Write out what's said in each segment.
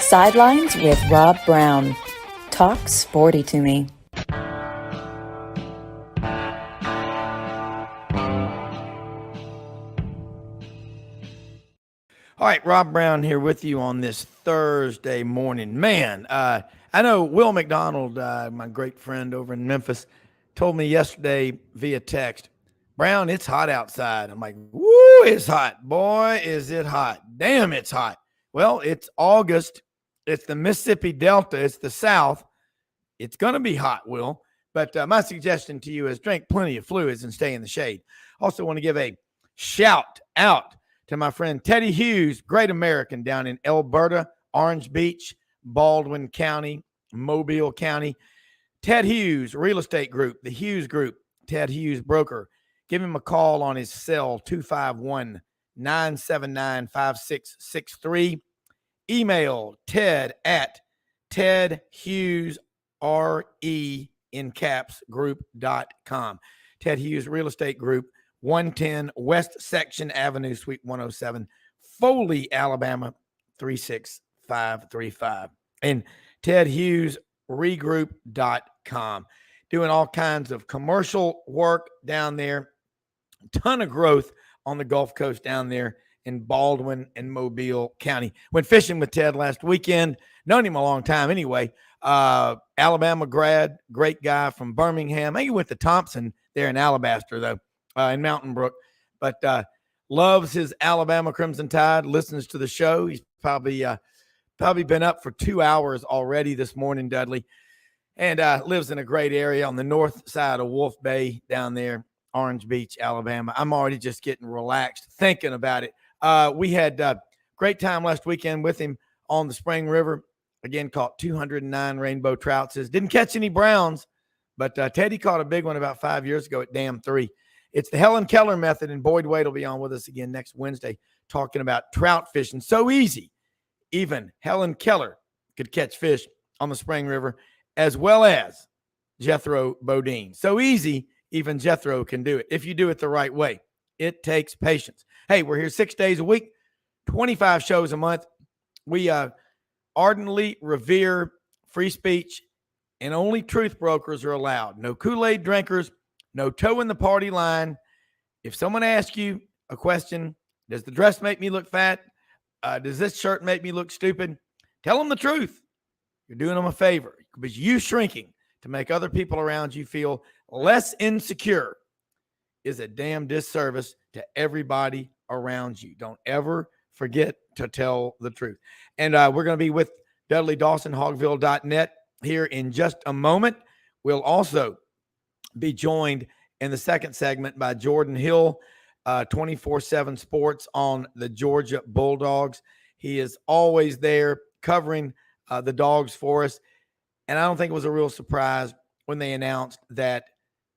Sidelines with Rob Browne. Talk sporty to me. All right, Rob Browne here with you on this Thursday morning. Man, I know Will McDonald, my great friend over in Memphis, told me yesterday via text, Browne, it's hot outside. I'm like, woo, it's hot. Boy, is it hot. Damn, it's hot. Well, it's August. It's the Mississippi Delta. It's the South. It's going to be hot, Will. But my suggestion to you is drink plenty of fluids and stay in the shade. Also want to give a shout out to my friend Teddy Hughes, great American down in Alberta, Orange Beach, Baldwin County, Mobile County. Ted Hughes Real Estate Group, the Hughes Group, Ted Hughes Broker. Give him a call on his cell, 251-979-5663. Email Ted at tedhughesgroup.com. Ted Hughes Real Estate Group, 110 West Section Avenue, Suite 107, Foley, Alabama, 36535. And tedhughesregroup.com. Doing all kinds of commercial work down there. Ton of growth on the Gulf Coast down there in Baldwin and Mobile County. Went fishing with Ted last weekend. Known him a long time anyway. Alabama grad, great guy from Birmingham. I think he went to Thompson there in Alabaster, though. In Mountain Brook, but loves his Alabama Crimson Tide, listens to the show. He's probably been up for 2 hours already this morning, Dudley, and lives in a great area on the north side of Wolf Bay down there, Orange Beach, Alabama. I'm already just getting relaxed thinking about it. We had a great time last weekend with him on the Spring River. Again, caught 209 rainbow trout. Says didn't catch any browns, but Teddy caught a big one about 5 years ago at Dam 3. It's the Helen Keller method, and Boyd Wade will be on with us again next Wednesday talking about trout fishing. So easy. Even Helen Keller could catch fish on the Spring River, as well as Jethro Bodine. So easy, even Jethro can do it if you do it the right way. It takes patience. Hey, we're here 6 days a week, 25 shows a month. We ardently revere free speech, and only truth brokers are allowed. No Kool-Aid drinkers. No toe in the party line. If someone asks you a question, does the dress make me look fat? Does this shirt make me look stupid? Tell them the truth. You're doing them a favor because you shrinking to make other people around you feel less insecure is a damn disservice to everybody around you. Don't ever forget to tell the truth. And we're going to be with Dudley Dawson, hogville.net here in just a moment. We'll also be joined in the second segment by Jordan Hill, 24/7 Sports on the Georgia Bulldogs. He is always there covering the Dogs for us. And I don't think it was a real surprise when they announced that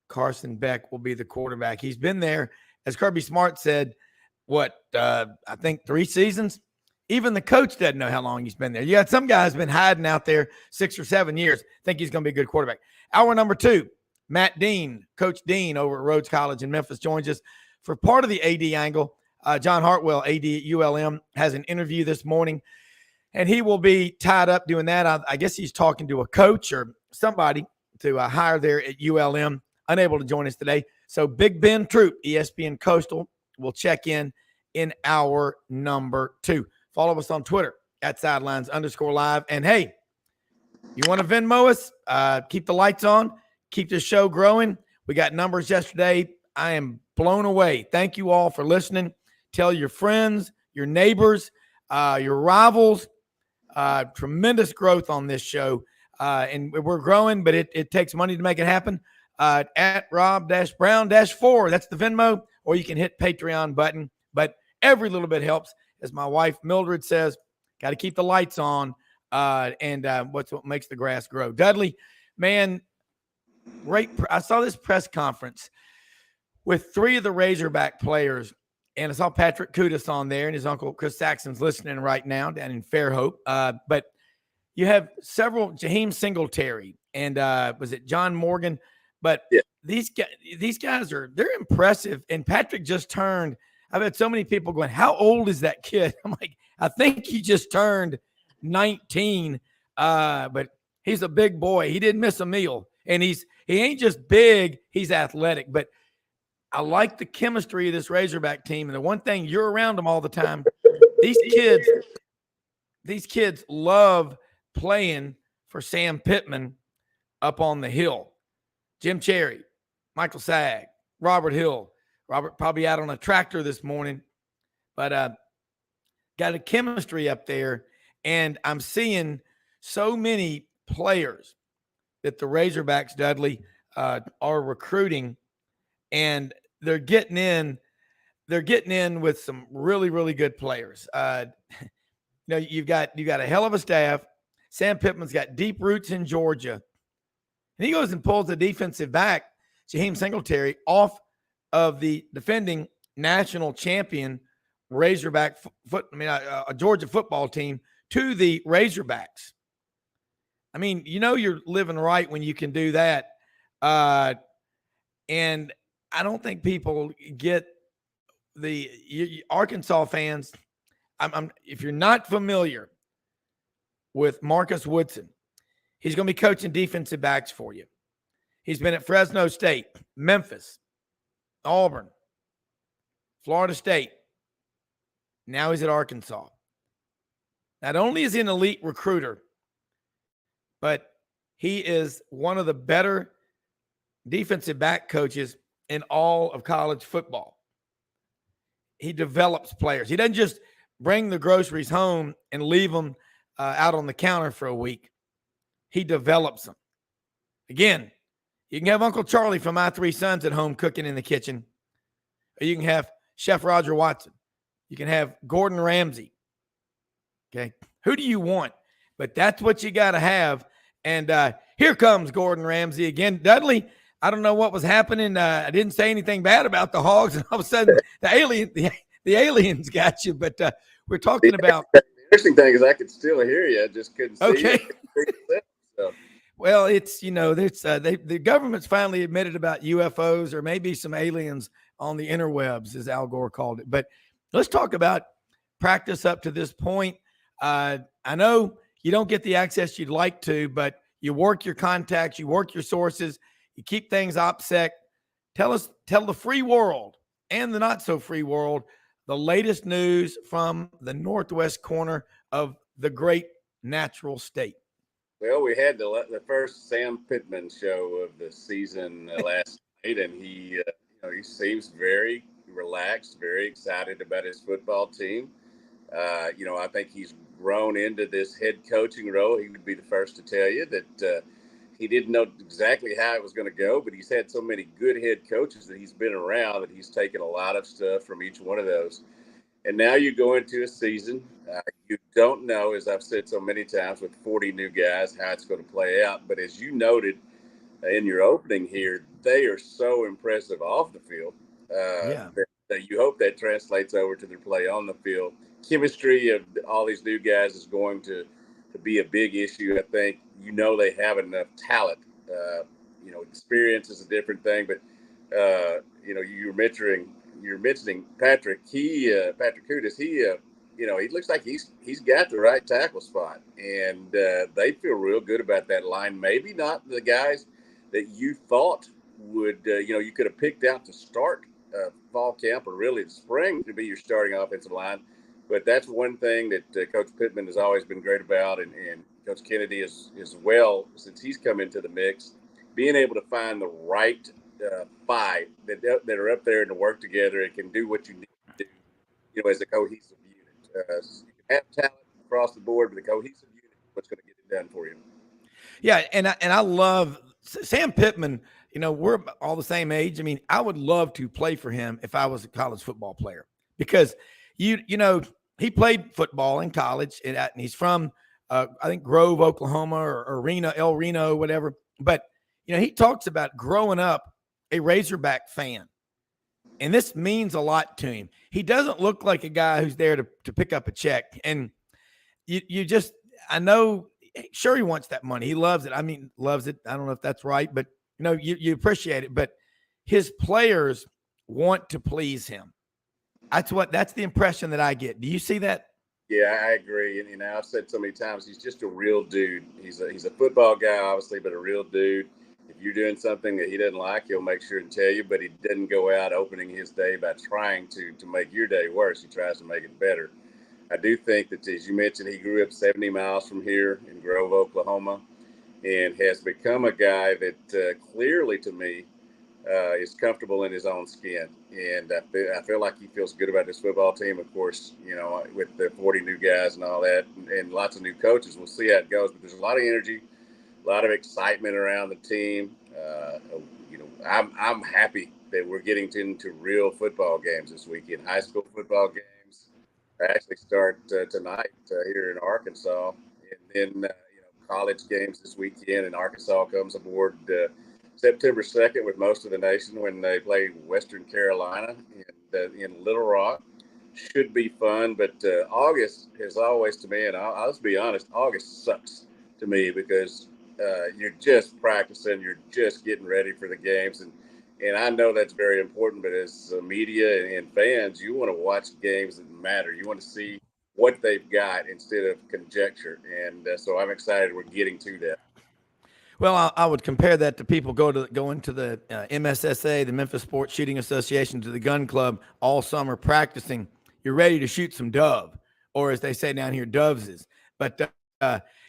Carson Beck will be the quarterback. He's been there, as Kirby Smart said, I think 3 seasons? Even the coach doesn't know how long he's been there. You got some guys been hiding out there 6 or 7 years, think he's going to be a good quarterback. Hour number 2. Matt Dean, Coach Dean over at Rhodes College in Memphis, joins us for part of the AD angle. John Hartwell, AD at ULM, has an interview this morning, and he will be tied up doing that. I guess he's talking to a coach or somebody to hire there at ULM, unable to join us today. So Big Ben Troop, ESPN Coastal, will check in hour number 2. Follow us on Twitter at sidelines_live. And, hey, you want to Venmo us? Keep the lights on. Keep the show growing. We got numbers yesterday. I am blown away. Thank you all for listening. Tell your friends, your neighbors, your rivals. Tremendous growth on this show. And we're growing, but it takes money to make it happen. At Rob-Brown-4. That's the Venmo. Or you can hit Patreon button. But every little bit helps. As my wife Mildred says, got to keep the lights on. And what's what makes the grass grow. Dudley, man, I saw this press conference with 3 of the Razorback players, and I saw Patrick Kudus on there, and his uncle Chris Saxon's listening right now down in Fairhope. But you have several, Jaheim Singletary, and was it John Morgan? But yeah. These guys they're impressive. And Patrick just turned. I've had so many people going, how old is that kid? I'm like, I think he just turned 19. But he's a big boy. He didn't miss a meal. And he ain't just big, he's athletic. But I like the chemistry of this Razorback team. And the one thing, you're around them all the time. These kids love playing for Sam Pittman up on the hill. Jim Cherry, Michael Sagg, Robert Hill. Robert probably out on a tractor this morning. But got a chemistry up there. And I'm seeing so many players that the Razorbacks, Dudley, are recruiting, and they're getting in with some really, really good players. You've got a hell of a staff. Sam Pittman's got deep roots in Georgia. And he goes and pulls the defensive back, Jaheim Singletary, off of the defending national champion Razorback a Georgia football team to the Razorbacks. I mean, you're living right when you can do that. And I don't think people get the Arkansas fans. If you're not familiar with Marcus Woodson, he's going to be coaching defensive backs for you. He's been at Fresno State, Memphis, Auburn, Florida State. Now he's at Arkansas. Not only is he an elite recruiter, but he is one of the better defensive back coaches in all of college football. He develops players. He doesn't just bring the groceries home and leave them out on the counter for a week. He develops them. Again, you can have Uncle Charlie from My Three Sons at home cooking in the kitchen. Or you can have Chef Roger Watson. You can have Gordon Ramsay. Okay. Who do you want? But that's what you got to have. And here comes Gordon Ramsay again. Dudley, I don't know what was happening. I didn't say anything bad about the Hogs, and all of a sudden the aliens got you. But we're talking about. The interesting thing is I could still hear you. I just couldn't see okay. you. So. Well, it's the government's finally admitted about UFOs or maybe some aliens on the interwebs, as Al Gore called it. But let's talk about practice up to this point. I know you don't get the access you'd like to, but you work your contacts, you work your sources, you keep things OPSEC. Tell the free world and the not so free world the latest news from the northwest corner of the great natural state. Well, we had the first Sam Pittman show of the season last night, and he seems very relaxed, very excited about his football team. I think he's grown into this head coaching role. He would be the first to tell you that he didn't know exactly how it was going to go, but he's had so many good head coaches that he's been around that he's taken a lot of stuff from each one of those. And now you go into a season. You don't know, as I've said so many times, with 40 new guys, how it's going to play out. But as you noted in your opening here, they are so impressive off the field that you hope that translates over to their play on the field. Chemistry of all these new guys is going to be a big issue. I think they have enough talent. Experience is a different thing, but you're mentioning Patrick. Patrick Kudus. He looks like he's got the right tackle spot, and they feel real good about that line. Maybe not the guys that you thought would you could have picked out to start fall camp or really the spring to be your starting offensive line. But that's one thing that Coach Pittman has always been great about, and Coach Kennedy as well, since he's come into the mix, being able to find the right five that are up there and to work together and can do what you need to do, as a cohesive unit. You can have talent across the board, but the cohesive unit is what's going to get it done for you. Yeah, and I love Sam Pittman. We're all the same age. I mean, I would love to play for him if I was a college football player, because he played football in college, and he's from I think Grove, Oklahoma, or El Reno, whatever. But he talks about growing up a Razorback fan, and this means a lot to him. He doesn't look like a guy who's there to pick up a check, and I know, sure, he wants that money. He loves it. I mean, loves it. I don't know if that's right, but you appreciate it. But his players want to please him. That's the impression that I get. Do you see that? Yeah, I agree. And I've said so many times, he's just a real dude. He's a football guy, obviously, but a real dude. If you're doing something that he doesn't like, he'll make sure and tell you. But he doesn't go out opening his day by trying to make your day worse. He tries to make it better. I do think that, as you mentioned, he grew up 70 miles from here in Grove, Oklahoma, and has become a guy that clearly, to me, is comfortable in his own skin. And I feel like he feels good about this football team. Of course, with the 40 new guys and all that, and lots of new coaches, we'll see how it goes. But there's a lot of energy, a lot of excitement around the team. I'm happy that we're getting into real football games this weekend. High school football games actually start tonight here in Arkansas, and then college games this weekend. And Arkansas comes aboard September 2nd with most of the nation when they play Western Carolina in Little Rock. Should be fun, but August is always, to me, and I'll just be honest, August sucks to me because you're just practicing, you're just getting ready for the games, and I know that's very important. But as media and fans, you want to watch games that matter. You want to see what they've got instead of conjecture, and so I'm excited we're getting to that. Well, I would compare that to people go into the MSSA, the Memphis Sports Shooting Association, to the gun club all summer practicing. You're ready to shoot some dove, or as they say down here, doveses. But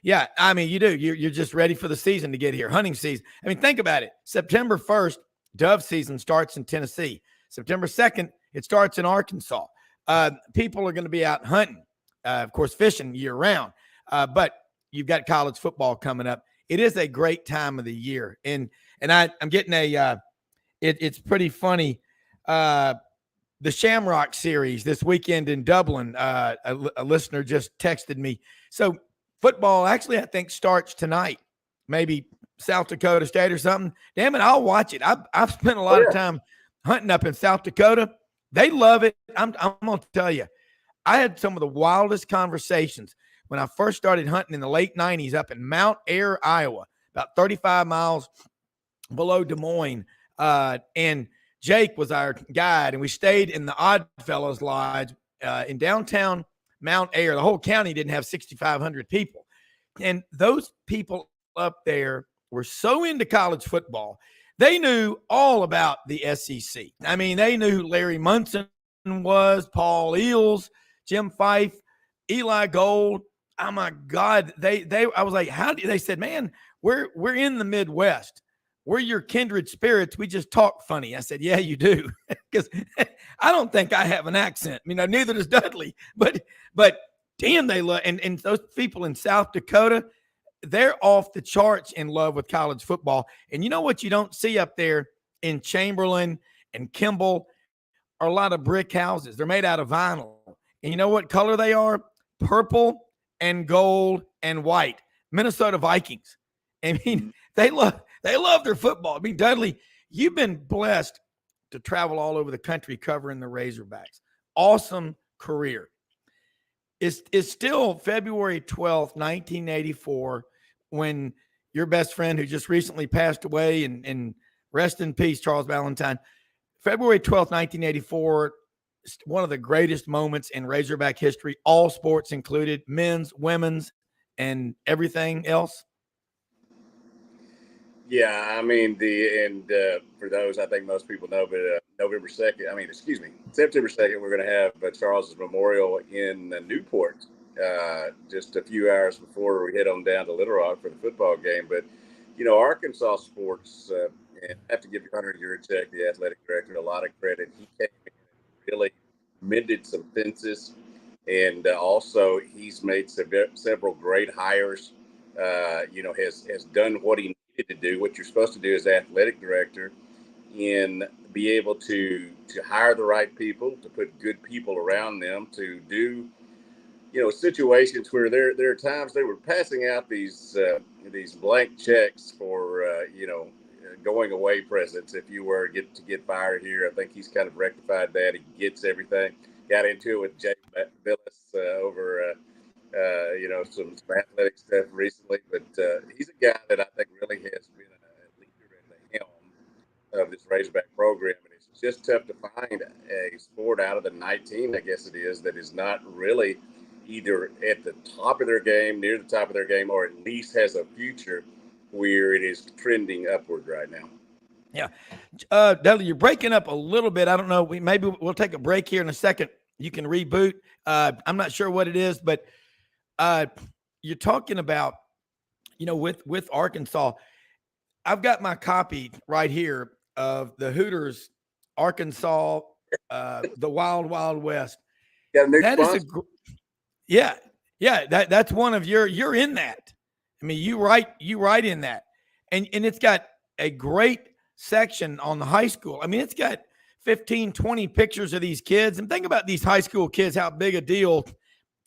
yeah, I mean, you do. You're just ready for the season to get here, hunting season. I mean, think about it. September 1st, dove season starts in Tennessee. September 2nd, it starts in Arkansas. People are going to be out hunting, of course, fishing year round. But you've got college football coming up. It is a great time of the year, and I'm getting it's pretty funny. The Shamrock series this weekend in Dublin. A listener just texted me. So football actually, I think, starts tonight. Maybe South Dakota State or something. Damn it, I'll watch it. I've spent a lot of time hunting up in South Dakota. They love it. I'm gonna tell you, I had some of the wildest conversations when I first started hunting in the late 90s up in Mount Ayr, Iowa, about 35 miles below Des Moines. And Jake was our guide, and we stayed in the Oddfellows Lodge in downtown Mount Ayr. The whole county didn't have 6,500 people. And those people up there were so into college football, they knew all about the SEC. I mean, they knew who Larry Munson was, Paul Eels, Jim Fife, Eli Gold. Oh my God. I was like, how do you, they said, man, we're in the Midwest. We're your kindred spirits. We just talk funny. I said, yeah, you do. Because I don't think I have an accent. Neither does Dudley. But damn, they love, and those people in South Dakota, they're off the charts in love with college football. And you know what you don't see up there in Chamberlain and Kimball are a lot of brick houses. They're made out of vinyl. And you know what color they are? Purple and gold and white. Minnesota Vikings. I mean, they love their football. I mean, Dudley, you've been blessed to travel all over the country covering the Razorbacks. Awesome career. It's still February 12th, 1984, when your best friend, who just recently passed away, and rest in peace, Charles Valentine, February 12th, 1984, one of the greatest moments in Razorback history, all sports included, men's, women's, and everything else. Yeah, I mean, for those, I think most people know, but September 2nd, we're going to have Charles's memorial in Newport, just a few hours before we head on down to Little Rock for the football game. But, Arkansas sports, and I have to give Hunter Yurchek, the athletic director, a lot of credit. He came in and really mended some fences, and also he's made several great hires. Has done what he needed to do, what you're supposed to do as athletic director, and be able to hire the right people, to put good people around them, to do, situations where there are times they were passing out these blank checks for, going away presents if you were to get fired here. I think he's kind of rectified that. He gets everything. Got into it with Jay Billis over some athletic stuff recently, but he's a guy that I think really has been a leader at the helm of this Razorback program. And it's just tough to find a sport out of the 19, I guess it is, that is not really either at the top of their game, near the top of their game, or at least has a future where it is trending upward right now. Yeah. Dudley, you're breaking up a little bit. I don't know. Maybe we'll take a break here in a second. You can reboot. I'm not sure what it is, but you're talking about, with Arkansas. I've got my copy right here of the Hooters, Arkansas, the Wild Wild West. Got a new That sponsor? is yeah. That's one of you're in that. I mean, you write in that, and it's got a great section on the high school. I mean, it's got 15, 20 pictures of these kids, and think about these high school kids, how big a deal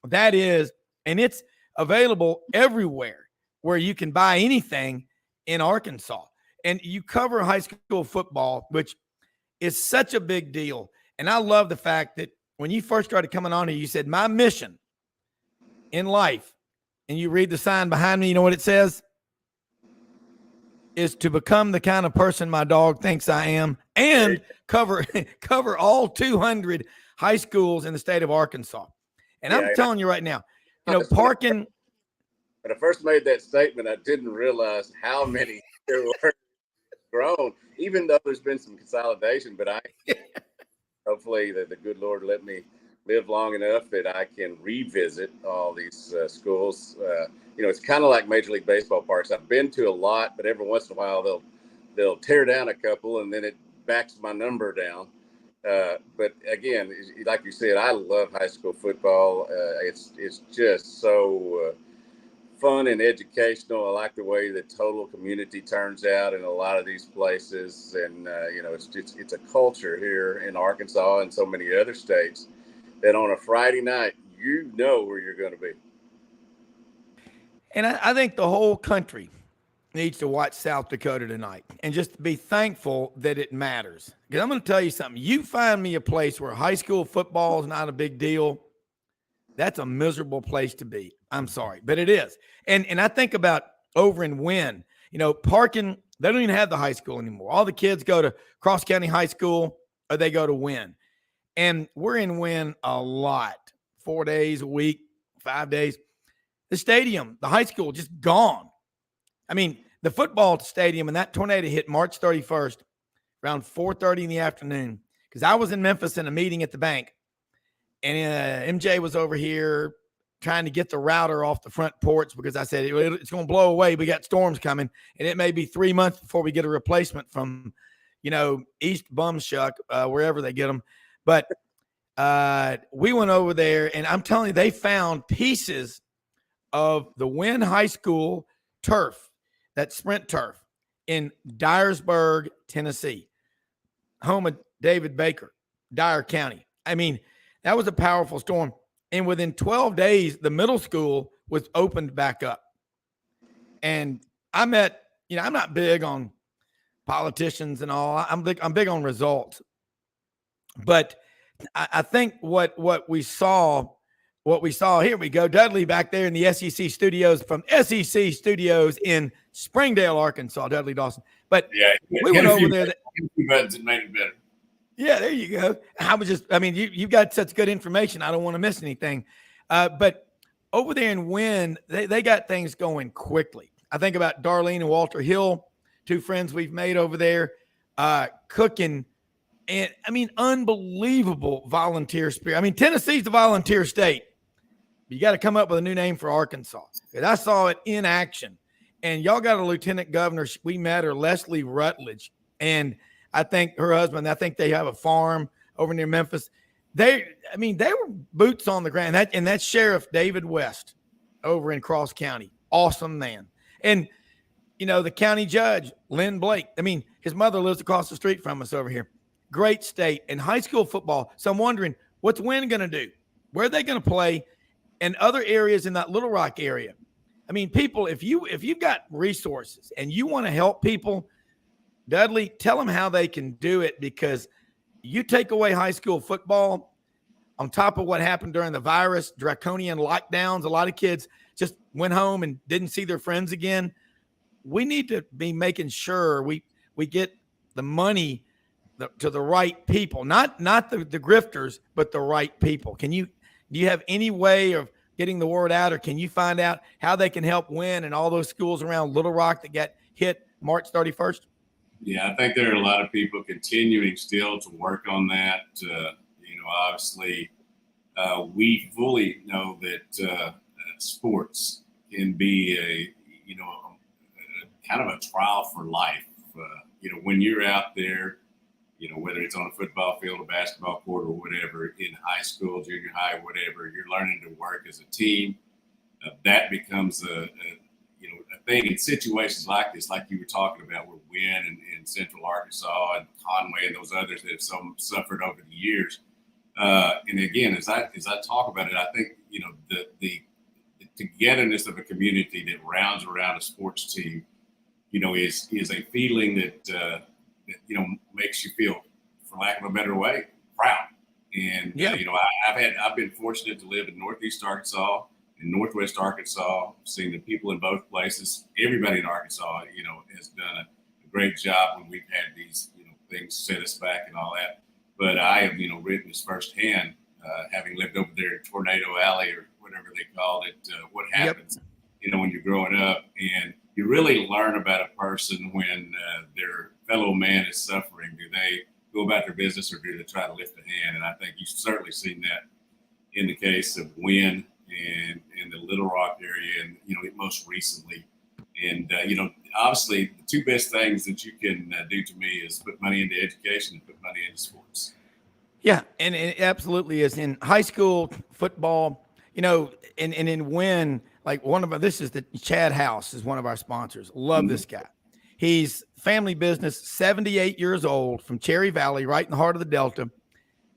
that is, and it's available everywhere where you can buy anything in Arkansas. And you cover high school football, which is such a big deal. And I love the fact that when you first started coming on here, you said, my mission in life, and you read the sign behind me, you know what it says? Is to become the kind of person my dog thinks I am, and cover all 200 high schools in the state of Arkansas. And I'm telling you right now, parking. When I first made that statement, I didn't realize how many there were grown, even though there's been some consolidation. But hopefully the good Lord let me live long enough that I can revisit all these schools. It's kind of like Major League Baseball parks. I've been to a lot, but every once in a while they'll tear down a couple, and then it backs my number down. But again, like you said, I love high school football. It's just so fun and educational. I like the way the total community turns out in a lot of these places, and it's a culture here in Arkansas and so many other states that on a Friday night, where you're going to be. And I think the whole country needs to watch South Dakota tonight and just be thankful that it matters. Because I'm going to tell you something. You find me a place where high school football is not a big deal, that's a miserable place to be. I'm sorry, but it is. And I think about over in Wynn, parking, they don't even have the high school anymore. All the kids go to Cross County High School or they go to Wynn. And we're in Wynn a lot, 4 days a week, 5 days. The stadium, the high school, just gone. I mean, the football stadium, and that tornado hit March 31st around 4:30 in the afternoon, because I was in Memphis in a meeting at the bank, and MJ was over here trying to get the router off the front porch because I said it's going to blow away. We got storms coming, and it may be 3 months before we get a replacement from, East Bumshuck, wherever they get them. But we went over there, and I'm telling you, they found pieces of the Wynn High School turf, that sprint turf, in Dyersburg, Tennessee, home of David Baker, Dyer County. I mean, that was a powerful storm. And within 12 days, the middle school was opened back up. And I'm not big on politicians and all. I'm big on results. But I think what we saw, here we go. Dudley back there in the SEC studios, from SEC studios in Springdale, Arkansas, Dudley Dawson. But we went over there. Buttons and made it better. Yeah, there you go. You've got such good information. I don't want to miss anything. But over there in Wynn, they got things going quickly. I think about Darlene and Walter Hill, two friends we've made over there, cooking. And unbelievable volunteer spirit. Tennessee's a volunteer state. You got to come up with a new name for Arkansas. And I saw it in action. And y'all got a lieutenant governor. We met her, Leslie Rutledge. And I think her husband, they have a farm over near Memphis. They were boots on the ground. And that's Sheriff David West over in Cross County. Awesome man. And, the county judge, Lynn Blake. His mother lives across the street from us over here. Great state. And high school football. So I'm wondering, what's Wynn going to do? Where are they going to play? And other areas in that Little Rock area. People, if you've got resources and you want to help people, Dudley, tell them how they can do it, because you take away high school football on top of what happened during the virus, draconian lockdowns. A lot of kids just went home and didn't see their friends again. We need to be making sure we get the money to the right people, not the grifters, but the right people. Do you have any way of getting the word out, or can you find out how they can help win and all those schools around Little Rock that got hit March 31st? Yeah, I think there are a lot of people continuing still to work on that. Obviously, we fully know that sports can be a kind of a trial for life. When you're out there, whether it's on a football field, a basketball court, or whatever, in high school, junior high, whatever, you're learning to work as a team. That becomes a thing in situations like this, like you were talking about with Wynn and Central Arkansas and Conway and those others that have suffered over the years. And again, as I talk about it, I think the togetherness of a community that rounds around a sports team, is a feeling that makes you feel, for lack of a better way, proud. And I've been fortunate to live in Northeast Arkansas, in Northwest Arkansas, seen the people in both places. Everybody in Arkansas, has done a great job when we've had these, things set us back and all that. But I have, witnessed firsthand, having lived over there in Tornado Alley or whatever they called it, what happens, when you're growing up. And you really learn about a person when their fellow man is suffering. Do they go about their business or do they try to lift a hand? And I think you've certainly seen that in the case of Wynn and in the Little Rock area, and most recently. And obviously, the two best things that you can do to me is put money into education and put money into sports. Yeah, and it absolutely is. In high school football, and in Wynn, like this is the Chad House is one of our sponsors. Love this guy. He's family business, 78 years old, from Cherry Valley, right in the heart of the Delta,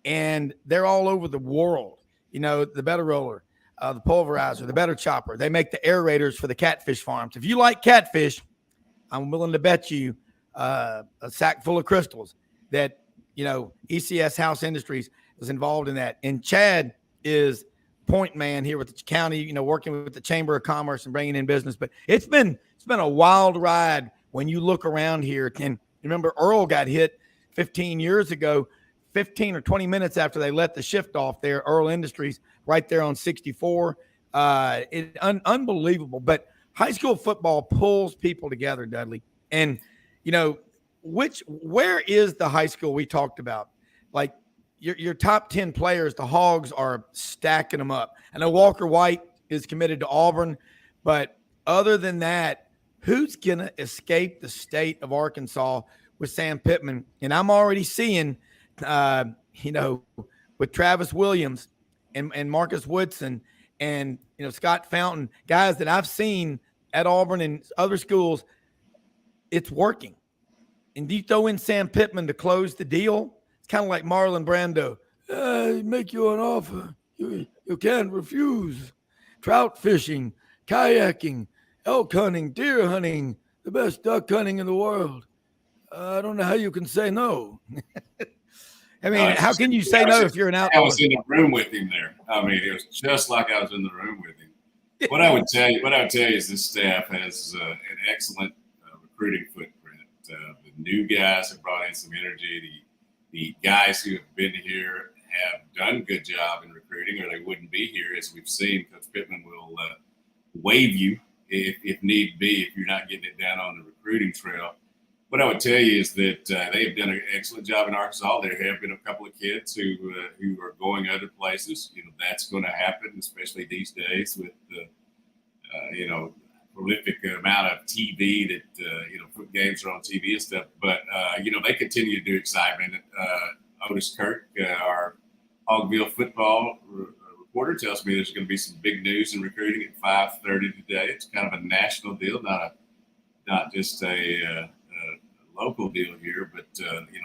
and they're all over the world. The better roller, the pulverizer, the better chopper. They make the aerators for the catfish farms. If you like catfish, I'm willing to bet you a sack full of crystals that, ECS House Industries is involved in that. And Chad is point man here with the county, working with the Chamber of Commerce and bringing in business. But it's been a wild ride when you look around here. And remember, Earl got hit 15 years ago, 15 or 20 minutes after they let the shift off there, Earl Industries, right there on 64. Unbelievable. But high school football pulls people together, Dudley. And, where is the high school we talked about? Like your top 10 players, the Hogs are stacking them up. I know Walker White is committed to Auburn, but other than that, who's going to escape the state of Arkansas with Sam Pittman? And I'm already seeing, with Travis Williams and Marcus Woodson and, Scott Fountain, guys that I've seen at Auburn and other schools, it's working. And you throw in Sam Pittman to close the deal, it's kind of like Marlon Brando. Make you an offer you can't refuse. Trout fishing, kayaking, elk hunting, deer hunting, the best duck hunting in the world. I don't know how you can say no. I mean, how can you say no if you're an outlaw? I was in the room with him there. I mean, it was just like I was in the room with him. What I would tell you is this staff has an excellent recruiting footprint. The new guys have brought in some energy. The guys who have been here have done a good job in recruiting, or they wouldn't be here. As we've seen, Coach Pittman will waive you if need be, if you're not getting it down on the recruiting trail. What I would tell you is that they have done an excellent job in Arkansas. There have been a couple of kids who are going other places. That's going to happen, especially these days with the prolific amount of TV that games are on TV and stuff. But they continue to do excitement. Otis Kirk, our Hogville football reporter, tells me there's going to be some big news in recruiting at 5:30 today. It's kind of a national deal, not just a local deal here, but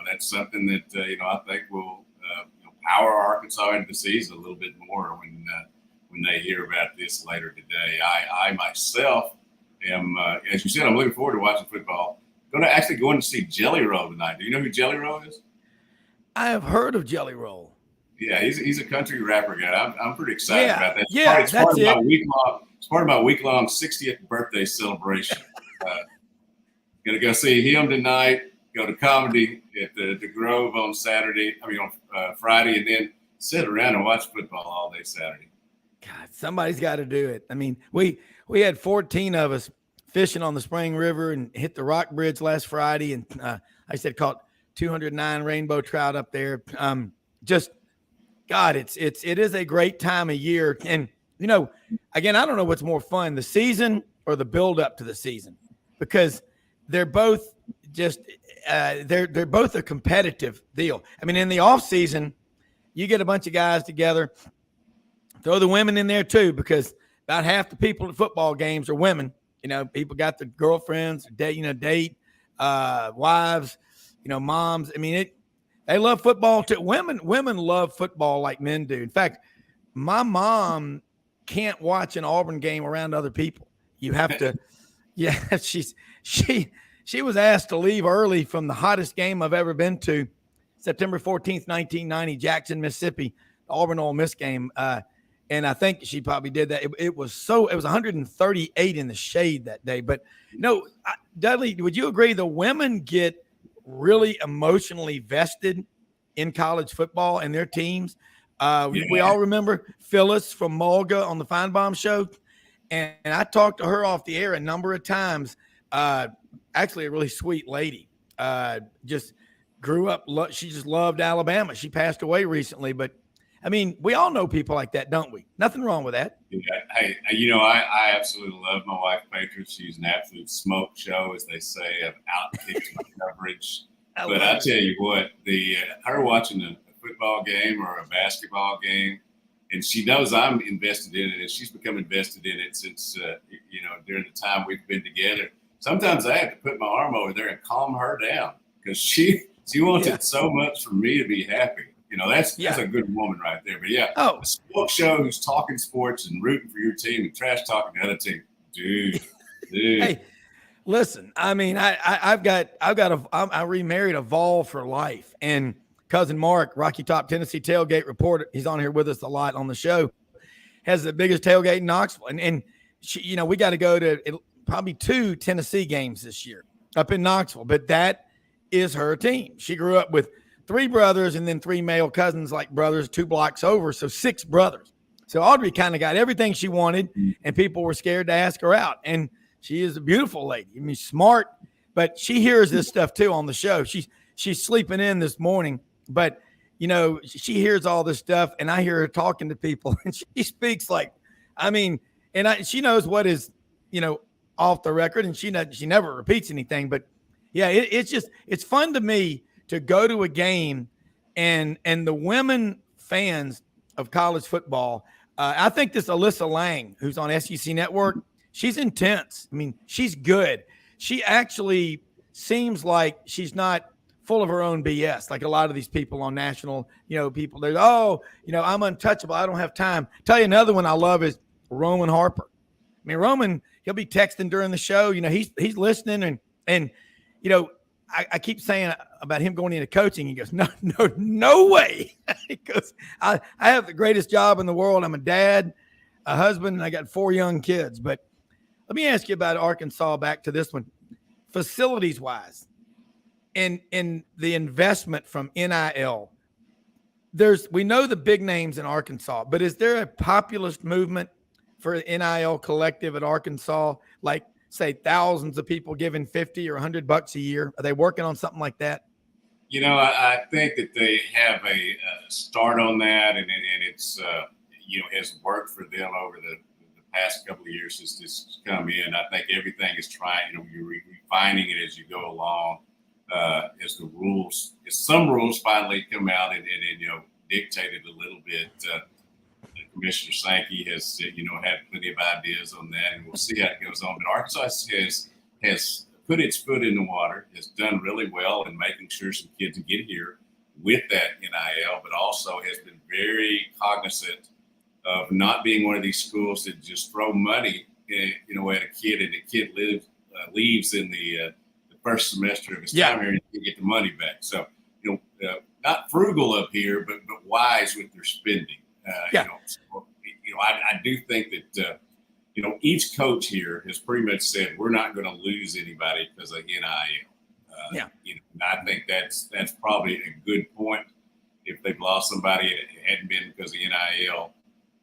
that's something that I think will power Arkansas into the season a little bit more when they hear about this later today. I myself am, as you said, I'm looking forward to watching football. Going to see Jelly Roll tonight. Do you know who Jelly Roll is? I have heard of Jelly Roll. Yeah, he's a country rapper guy. I'm pretty excited about that. It's part of my week-long 60th birthday celebration. Going to go see him tonight, go to comedy at the Grove on Friday, and then sit around and watch football all day Saturday. God, somebody's got to do it. I mean, we had 14 of us fishing on the Spring River and hit the Rock Bridge last Friday, and I said caught 209 rainbow trout up there. Just God, it is a great time of year, and again, I don't know what's more fun, the season or the build up to the season, because they're both just they're both a competitive deal. I mean, in the off season, you get a bunch of guys together. Throw the women in there too, because about half the people at football games are women. People got their girlfriends, date, wives, moms. I mean, they love football too. Women love football like men do. In fact, my mom can't watch an Auburn game around other people. You have to, yeah. She was asked to leave early from the hottest game I've ever been to, September 14th, 1990, Jackson, Mississippi, the Auburn Ole Miss game. And I think she probably did that. It was 138 in the shade that day. But no, Dudley, would you agree the women get really emotionally vested in college football and their teams? We all remember Phyllis from Mulga on the Feinbaum show. And I talked to her off the air a number of times. Actually, a really sweet lady. Just grew up. She just loved Alabama. She passed away recently, but I mean, we all know people like that, don't we? Nothing wrong with that. Yeah, I absolutely love my wife, Patriot. She's an absolute smoke show, as they say. I've outkicked my coverage. But I tell you what, her watching a football game or a basketball game, and she knows I'm invested in it, and she's become invested in it since, during the time we've been together. Sometimes I have to put my arm over there and calm her down because she wants it so much for me to be happy. That's a good woman right there. But a sports show who's talking sports and rooting for your team and trash talking the other team, dude. Hey, listen. I mean, I remarried a Vol for life, and cousin Mark, Rocky Top Tennessee tailgate reporter, he's on here with us a lot on the show, has the biggest tailgate in Knoxville, and she, we got to go to probably 2 Tennessee games this year up in Knoxville, but that is her team. She grew up with 3 brothers and then 3 male cousins like brothers 2 blocks over. So 6 brothers. So Audrey kind of got everything she wanted, and people were scared to ask her out. And she is a beautiful lady. I mean, smart, but she hears this stuff too on the show. She's sleeping in this morning, but she hears all this stuff, and I hear her talking to people, and she speaks like, she knows what is, off the record, and she never repeats anything, but yeah, it's fun to me to go to a game and the women fans of college football. I think this Alyssa Lang, who's on SEC Network, she's intense. I mean, she's good. She actually seems like she's not full of her own BS. Like a lot of these people on national, people, they're, I'm untouchable. I don't have time. Tell you another one I love is Roman Harper. I mean, Roman, he'll be texting during the show. He's listening and I keep saying about him going into coaching. He goes, no way. He goes, I have the greatest job in the world. I'm a dad, a husband, and I got 4 young kids. But let me ask you about Arkansas, back to this one. Facilities wise, and the investment from NIL, we know the big names in Arkansas, but is there a populist movement for NIL collective at Arkansas? Like, say, thousands of people giving $50 or $100 a year? Are they working on something like that? I think that they have a start on that, and it's has worked for them over the past couple of years since this come in. I think everything is trying. You're refining it as you go along, as some rules finally come out and dictated a little bit. Commissioner Sankey has, had plenty of ideas on that, and we'll see how it goes on. But Arkansas has put its foot in the water, has done really well in making sure some kids get here with that NIL, but also has been very cognizant of not being one of these schools that just throw money, at a kid, and the kid leaves in the first semester of his time here and you get the money back. So, not frugal up here, but wise with their spending. I do think that, each coach here has pretty much said, we're not going to lose anybody because of NIL. And I think that's probably a good point. If they've lost somebody, it hadn't been because of NIL.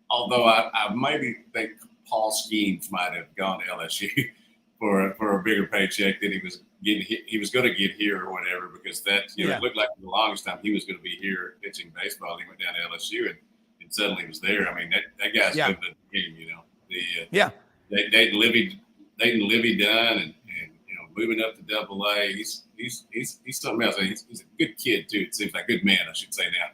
although I maybe think Paul Skeens might have gone to LSU for a bigger paycheck than he was going to get here or whatever, because that it looked like for the longest time he was going to be here pitching baseball. He went down to LSU and suddenly was there. I mean, that guy's good at the game, Dayton Livy done and moving up to Double-A. He's something else. He's a good kid too. It seems like good man, I should say now.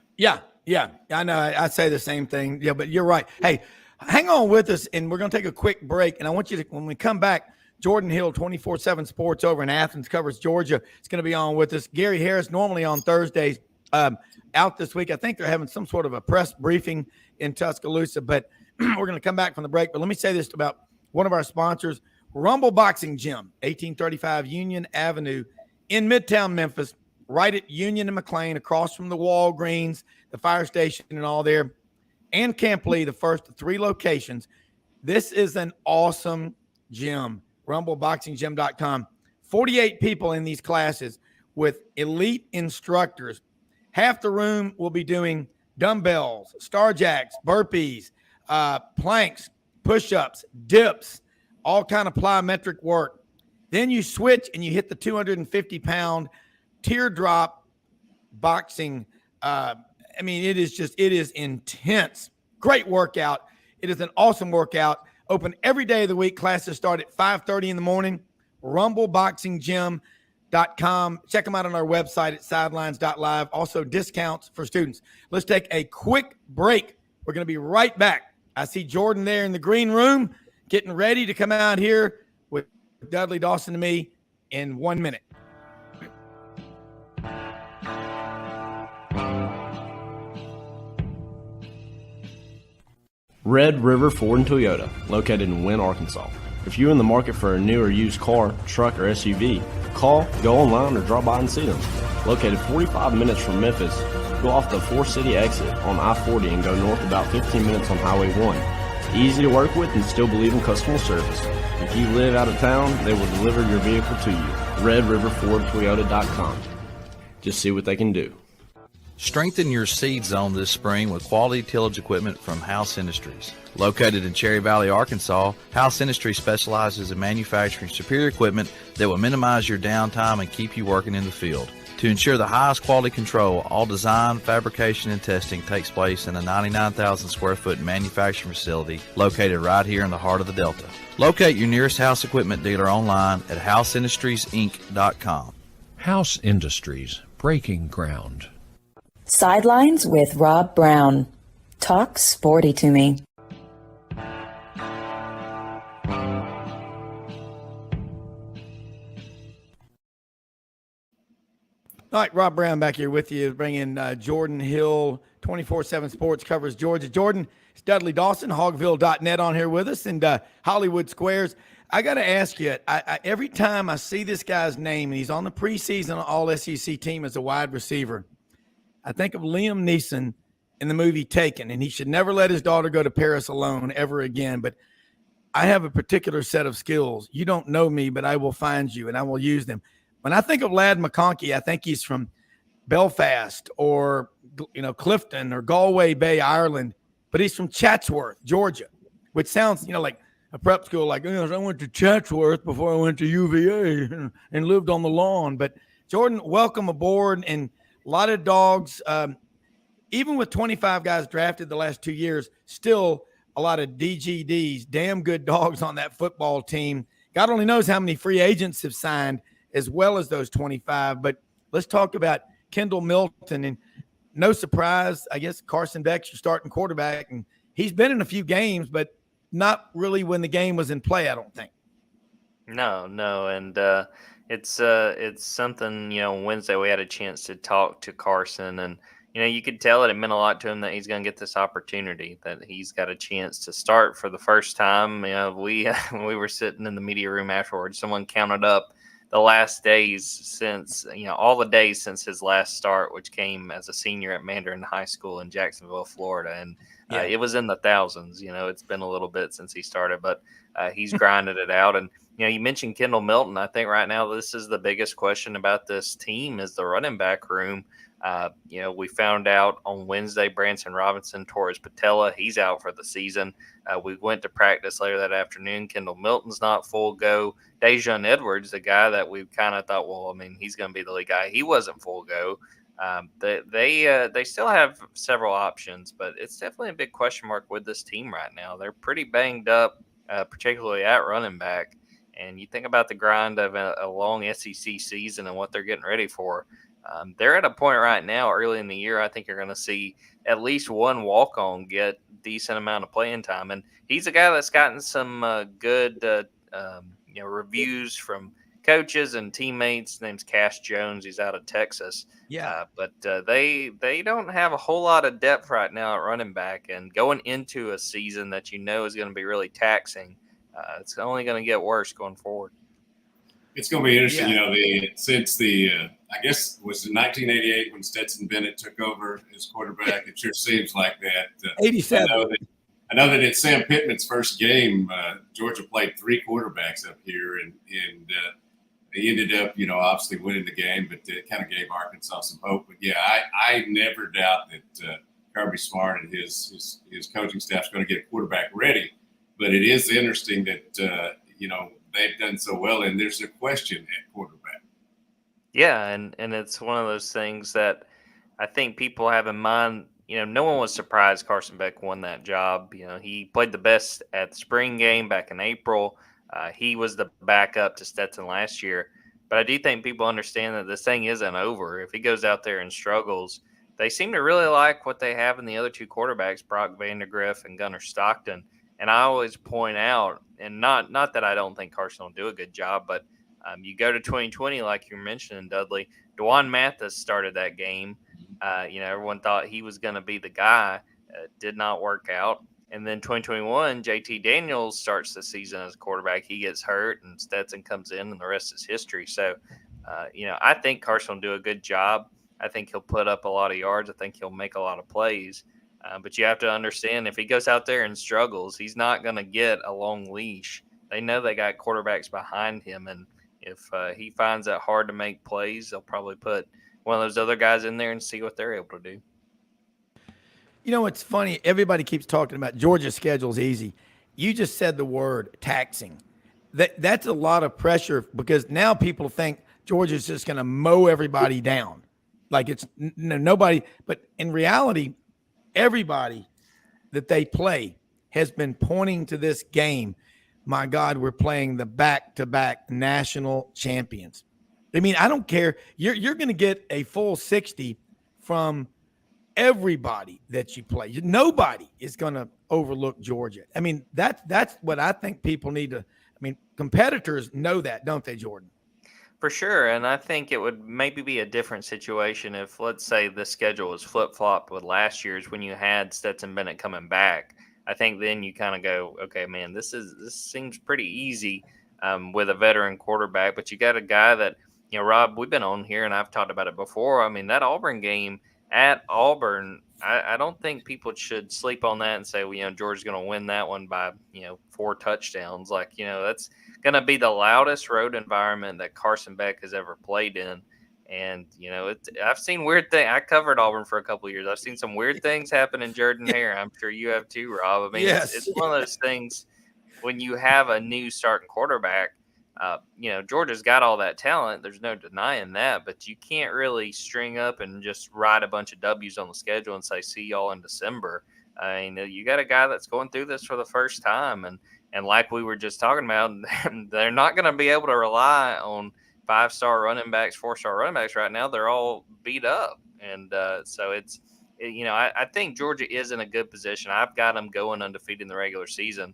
Yeah. I know. I say the same thing. Yeah, but you're right. Hey, hang on with us, and we're going to take a quick break. And I want you to, when we come back, Jordan Hill, 24/7 Sports over in Athens, covers Georgia. It's going to be on with us. Gary Harris, normally on Thursdays, out this week. I think they're having some sort of a press briefing in Tuscaloosa, but we're going to come back from the break. But let me say this about one of our sponsors, Rumble Boxing Gym, 1835 Union Avenue in Midtown Memphis, right at Union and McLean, across from the Walgreens, the fire station and all there, and Camp Lee, the first 3 locations. This is an awesome gym, rumbleboxinggym.com. 48 people in these classes with elite instructors. Half the room will be doing dumbbells, star jacks, burpees, planks, push-ups, dips, all kind of plyometric work. Then you switch and you hit the 250-pound teardrop boxing. It is intense. Great workout. It is an awesome workout. Open every day of the week. Classes start at 5:30 in the morning. rumbleboxinggym.com. Check them out on our website at sidelines.live. Also discounts for students. Let's take a quick break. We're going to be right back. I see Jordan there in the green room getting ready to come out here with Dudley Dawson and me in 1 minute. Red River Ford and Toyota, located in Wynne, Arkansas. If you're in the market for a new or used car, truck, or SUV, call, go online, or drop by and see them. Located 45 minutes from Memphis, go off the 4-city exit on I-40 and go north about 15 minutes on Highway 1. Easy to work with and still believe in customer service. If you live out of town, they will deliver your vehicle to you. RedRiverFordToyota.com. Just see what they can do. Strengthen your seed zone this spring with quality tillage equipment from House Industries. Located in Cherry Valley, Arkansas, House Industries specializes in manufacturing superior equipment that will minimize your downtime and keep you working in the field. To ensure the highest quality control, all design, fabrication, and testing takes place in a 99,000 square foot manufacturing facility located right here in the heart of the Delta. Locate your nearest House equipment dealer online at houseindustriesinc.com. House Industries, breaking ground. Sidelines with Rob Browne. Talk sporty to me. All right, Rob Browne back here with you, bringing Jordan Hill, 24/7 Sports, covers Georgia. Jordan, it's Dudley Dawson, hogville.net on here with us, and Hollywood Squares. I got to ask you, I every time I see this guy's name, and he's on the preseason All-SEC team as a wide receiver, I think of Liam Neeson in the movie Taken, and he should never let his daughter go to Paris alone ever again. But I have a particular set of skills. You don't know me, but I will find you, and I will use them. When I think of Lad McConkey, I think he's from Belfast or, Clifton or Galway Bay, Ireland, but he's from Chatsworth, Georgia, which sounds, like a prep school, like, I went to Chatsworth before I went to UVA and lived on the lawn. But Jordan, welcome aboard, and a lot of dogs, even with 25 guys drafted the last 2 years, still a lot of DGDs, damn good dogs on that football team. God only knows how many free agents have signed as well as those 25. But let's talk about Kendall Milton. And no surprise, I guess Carson Beck's your starting quarterback. And he's been in a few games, but not really when the game was in play, I don't think. No. And it's something, Wednesday we had a chance to talk to Carson, and, you could tell it meant a lot to him that he's going to get this opportunity, that he's got a chance to start for the first time. We were sitting in the media room afterwards. Someone counted up the last days since, all the days since his last start, which came as a senior at Mandarin High School in Jacksonville, Florida. And it was in the thousands. It's been a little bit since he started, but He's grinded it out. And, you mentioned Kendall Milton. I think right now this is the biggest question about this team is the running back room. We found out on Wednesday, Branson Robinson tore his patella. He's out for the season. We went to practice later that afternoon. Kendall Milton's not full go. Dejon Edwards, the guy that we kind of thought, he's going to be the lead guy. He wasn't full go. They still have several options, but it's definitely a big question mark with this team right now. They're pretty banged up, particularly at running back. And you think about the grind of a long SEC season and what they're getting ready for. They're at a point right now, early in the year, I think you're going to see at least one walk-on get decent amount of playing time. And he's a guy that's gotten some good reviews from coaches and teammates. His name's Cash Jones. He's out of Texas. Yeah. But they don't have a whole lot of depth right now at running back. And going into a season that is going to be really taxing, it's only going to get worse going forward. It's going to be interesting, since I guess it was in 1988 when Stetson Bennett took over as quarterback. It sure seems like that. 87. I know that it's Sam Pittman's first game. Georgia played 3 quarterbacks up here, and they ended up, obviously winning the game, but it kind of gave Arkansas some hope. But yeah, I never doubt that Kirby Smart and his coaching staff is going to get a quarterback ready. But it is interesting that they've done so well, and there's a question at quarterback. Yeah, and it's one of those things that I think people have in mind. No one was surprised Carson Beck won that job. He played the best at the spring game back in April. He was the backup to Stetson last year. But I do think people understand that this thing isn't over. If he goes out there and struggles, they seem to really like what they have in the other 2 quarterbacks, Brock Vandegrift and Gunnar Stockton. And I always point out, and not that I don't think Carson will do a good job, but you go to 2020, like you mentioned, Dudley, DeJuan Mathis started that game. Everyone thought he was going to be the guy. Did not work out. And then 2021, JT Daniels starts the season as a quarterback. He gets hurt, and Stetson comes in, and the rest is history. So, I think Carson will do a good job. I think he'll put up a lot of yards. I think he'll make a lot of plays. But you have to understand, if he goes out there and struggles, he's not going to get a long leash. They know they got quarterbacks behind him, and if he finds it hard to make plays, they'll probably put one of those other guys in there and see what they're able to do. It's funny. Everybody keeps talking about Georgia's schedule's easy. You just said the word taxing. That's a lot of pressure because now people think Georgia's just going to mow everybody down. Like it's nobody. But in reality, everybody that they play has been pointing to this game. My God, we're playing the back-to-back national champions. I mean, I don't care. You're going to get a full 60 from everybody that you play. Nobody is going to overlook Georgia. I mean, that's what I think people need to. I mean, competitors know that, don't they, Jordan? For sure, and I think it would maybe be a different situation if, let's say, the schedule was flip-flopped with last year's when you had Stetson Bennett coming back. I think then you kind of go, okay, man, this seems pretty easy with a veteran quarterback, but you got a guy that, Rob, we've been on here, and I've talked about it before. I mean, that Auburn game at Auburn, I don't think people should sleep on that and say, Georgia's going to win that one by, 4 touchdowns. Like, that's going to be the loudest road environment that Carson Beck has ever played in. And, I've seen weird things. I covered Auburn for a couple of years. I've seen some weird things happen in Jordan-Hare. I'm sure you have too, Rob. I mean, yes. It's one of those things when you have a new starting quarterback, Georgia's got all that talent. There's no denying that, but you can't really string up and just write a bunch of W's on the schedule and say, see y'all in December. I mean, you got a guy that's going through this for the first time. And like we were just talking about, they're not going to be able to rely on 5-star running backs, 4-star running backs right now. They're all beat up. And so I think Georgia is in a good position. I've got them going undefeated in the regular season.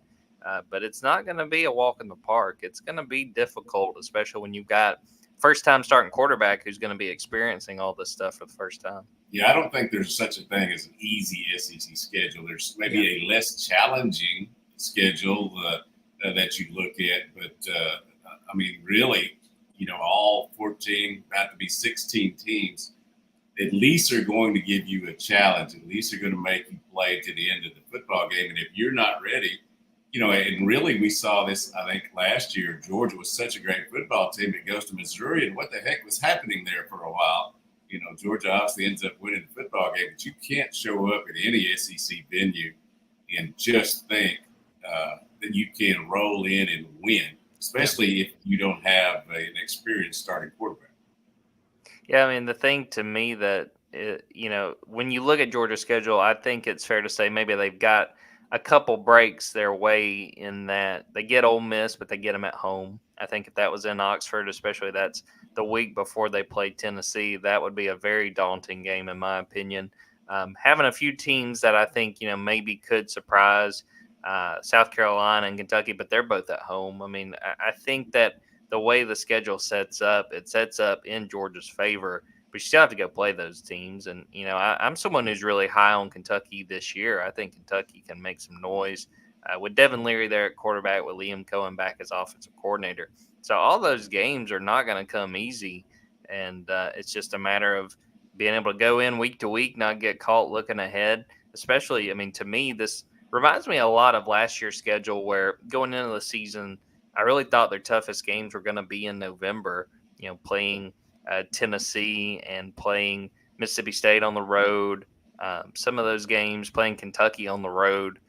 But it's not going to be a walk in the park. It's going to be difficult, especially when you've got first-time starting quarterback who's going to be experiencing all this stuff for the first time. Yeah, I don't think there's such a thing as an easy SEC schedule. There's maybe a less challenging schedule that you look at. But, I mean, really, all 14, about to be 16 teams, at least are going to give you a challenge. At least are going to make you play to the end of the football game. And if you're not ready, And really we saw this, I think, last year. Georgia was such a great football team. It goes to Missouri, and what the heck was happening there for a while? Georgia obviously ends up winning the football game, but you can't show up at any SEC venue and just think that you can roll in and win, especially if you don't have an experienced starting quarterback. Yeah, I mean, the thing to me that, when you look at Georgia's schedule, I think it's fair to say maybe they've got a couple breaks their way in that they get Ole Miss, but they get them at home. I think if that was in Oxford, especially that's the week before they play Tennessee, that would be a very daunting game, in my opinion. Having a few teams that I think, maybe could surprise South Carolina and Kentucky, but they're both at home. I mean, I think that the way the schedule sets up, it sets up in Georgia's favor, but you still have to go play those teams. And, I'm someone who's really high on Kentucky this year. I think Kentucky can make some noise with Devin Leary there at quarterback, with Liam Cohen back as offensive coordinator. So all those games are not going to come easy. And it's just a matter of being able to go in week to week, not get caught looking ahead. Especially, I mean, to me, this reminds me a lot of last year's schedule, where going into the season, I really thought their toughest games were going to be in November, playing Tennessee and playing Mississippi State on the road. Some of those games, playing Kentucky on the road,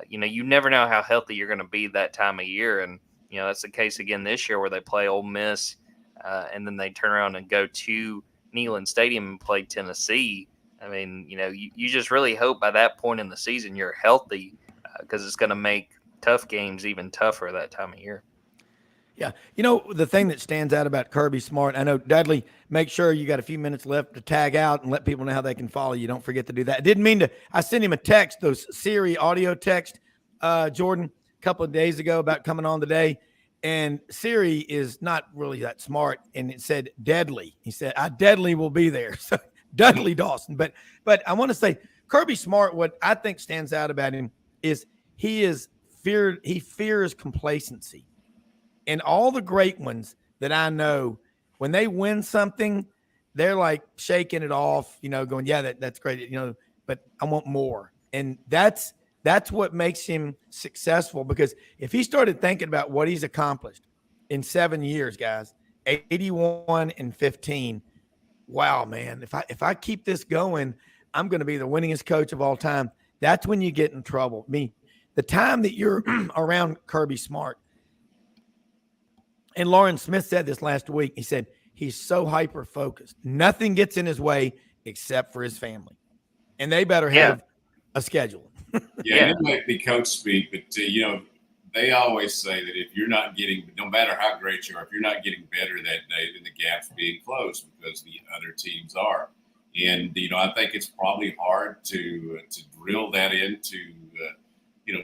you never know how healthy you're going to be that time of year. And, that's the case again this year, where they play Ole Miss and then they turn around and go to Neyland Stadium and play Tennessee. I mean, you just really hope by that point in the season you're healthy, because it's going to make tough games even tougher that time of year. Yeah. The thing that stands out about Kirby Smart, I know, Dudley, make sure you got a few minutes left to tag out and let people know how they can follow you. Don't forget to do that. I didn't mean to. I sent him a text, those Siri audio text, Jordan, a couple of days ago about coming on today. And Siri is not really that smart. And it said Deadly. He said, I deadly will be there. So Dudley Dawson. But I want to say Kirby Smart, what I think stands out about him is he fears complacency. And all the great ones that I know, when they win something, they're like shaking it off, going, yeah, that's great, but I want more. And that's what makes him successful, because if he started thinking about what he's accomplished in 7 years, guys, 81-15, wow, man, if I keep this going, I'm going to be the winningest coach of all time. That's when you get in trouble. The time that you're around Kirby Smart, and Lauren Smith said this last week. He said he's so hyper-focused. Nothing gets in his way except for his family. And they better have a schedule. Yeah, it might be coach speak, but, they always say that if you're not getting, no matter how great you are, if you're not getting better that day, then the gap's being closed because the other teams are. And, I think it's probably hard to drill that into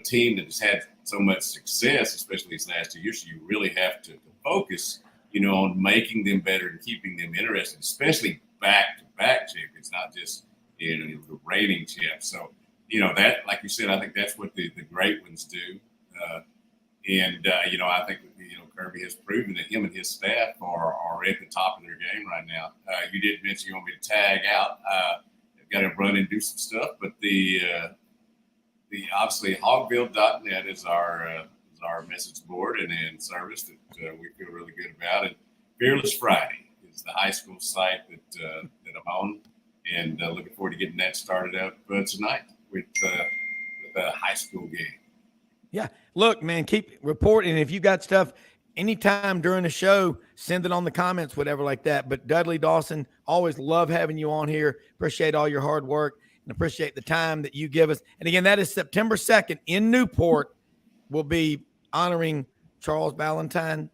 team that has had so much success, especially these last 2 years. So you really have to focus, on making them better and keeping them interested, especially back-to-back champions, not just, the reigning champs. So, that, like you said, I think that's what the great ones do. I think, Kirby has proven that him and his staff are at the top of their game right now. You did mention you want me to tag out. I've got to run and do some stuff, but the obviously hogville.net is our message board and service that we feel really good about. And Fearless Friday is the high school site that I'm on, and looking forward to getting that started up tonight with a high school game. Yeah. Look, man, keep reporting. If you got stuff anytime during the show, send it on the comments, whatever like that. But Dudley Dawson, always love having you on here. Appreciate all your hard work and appreciate the time that you give us. And again, that is September 2nd in Newport. We'll be honoring Charles Ballantyne.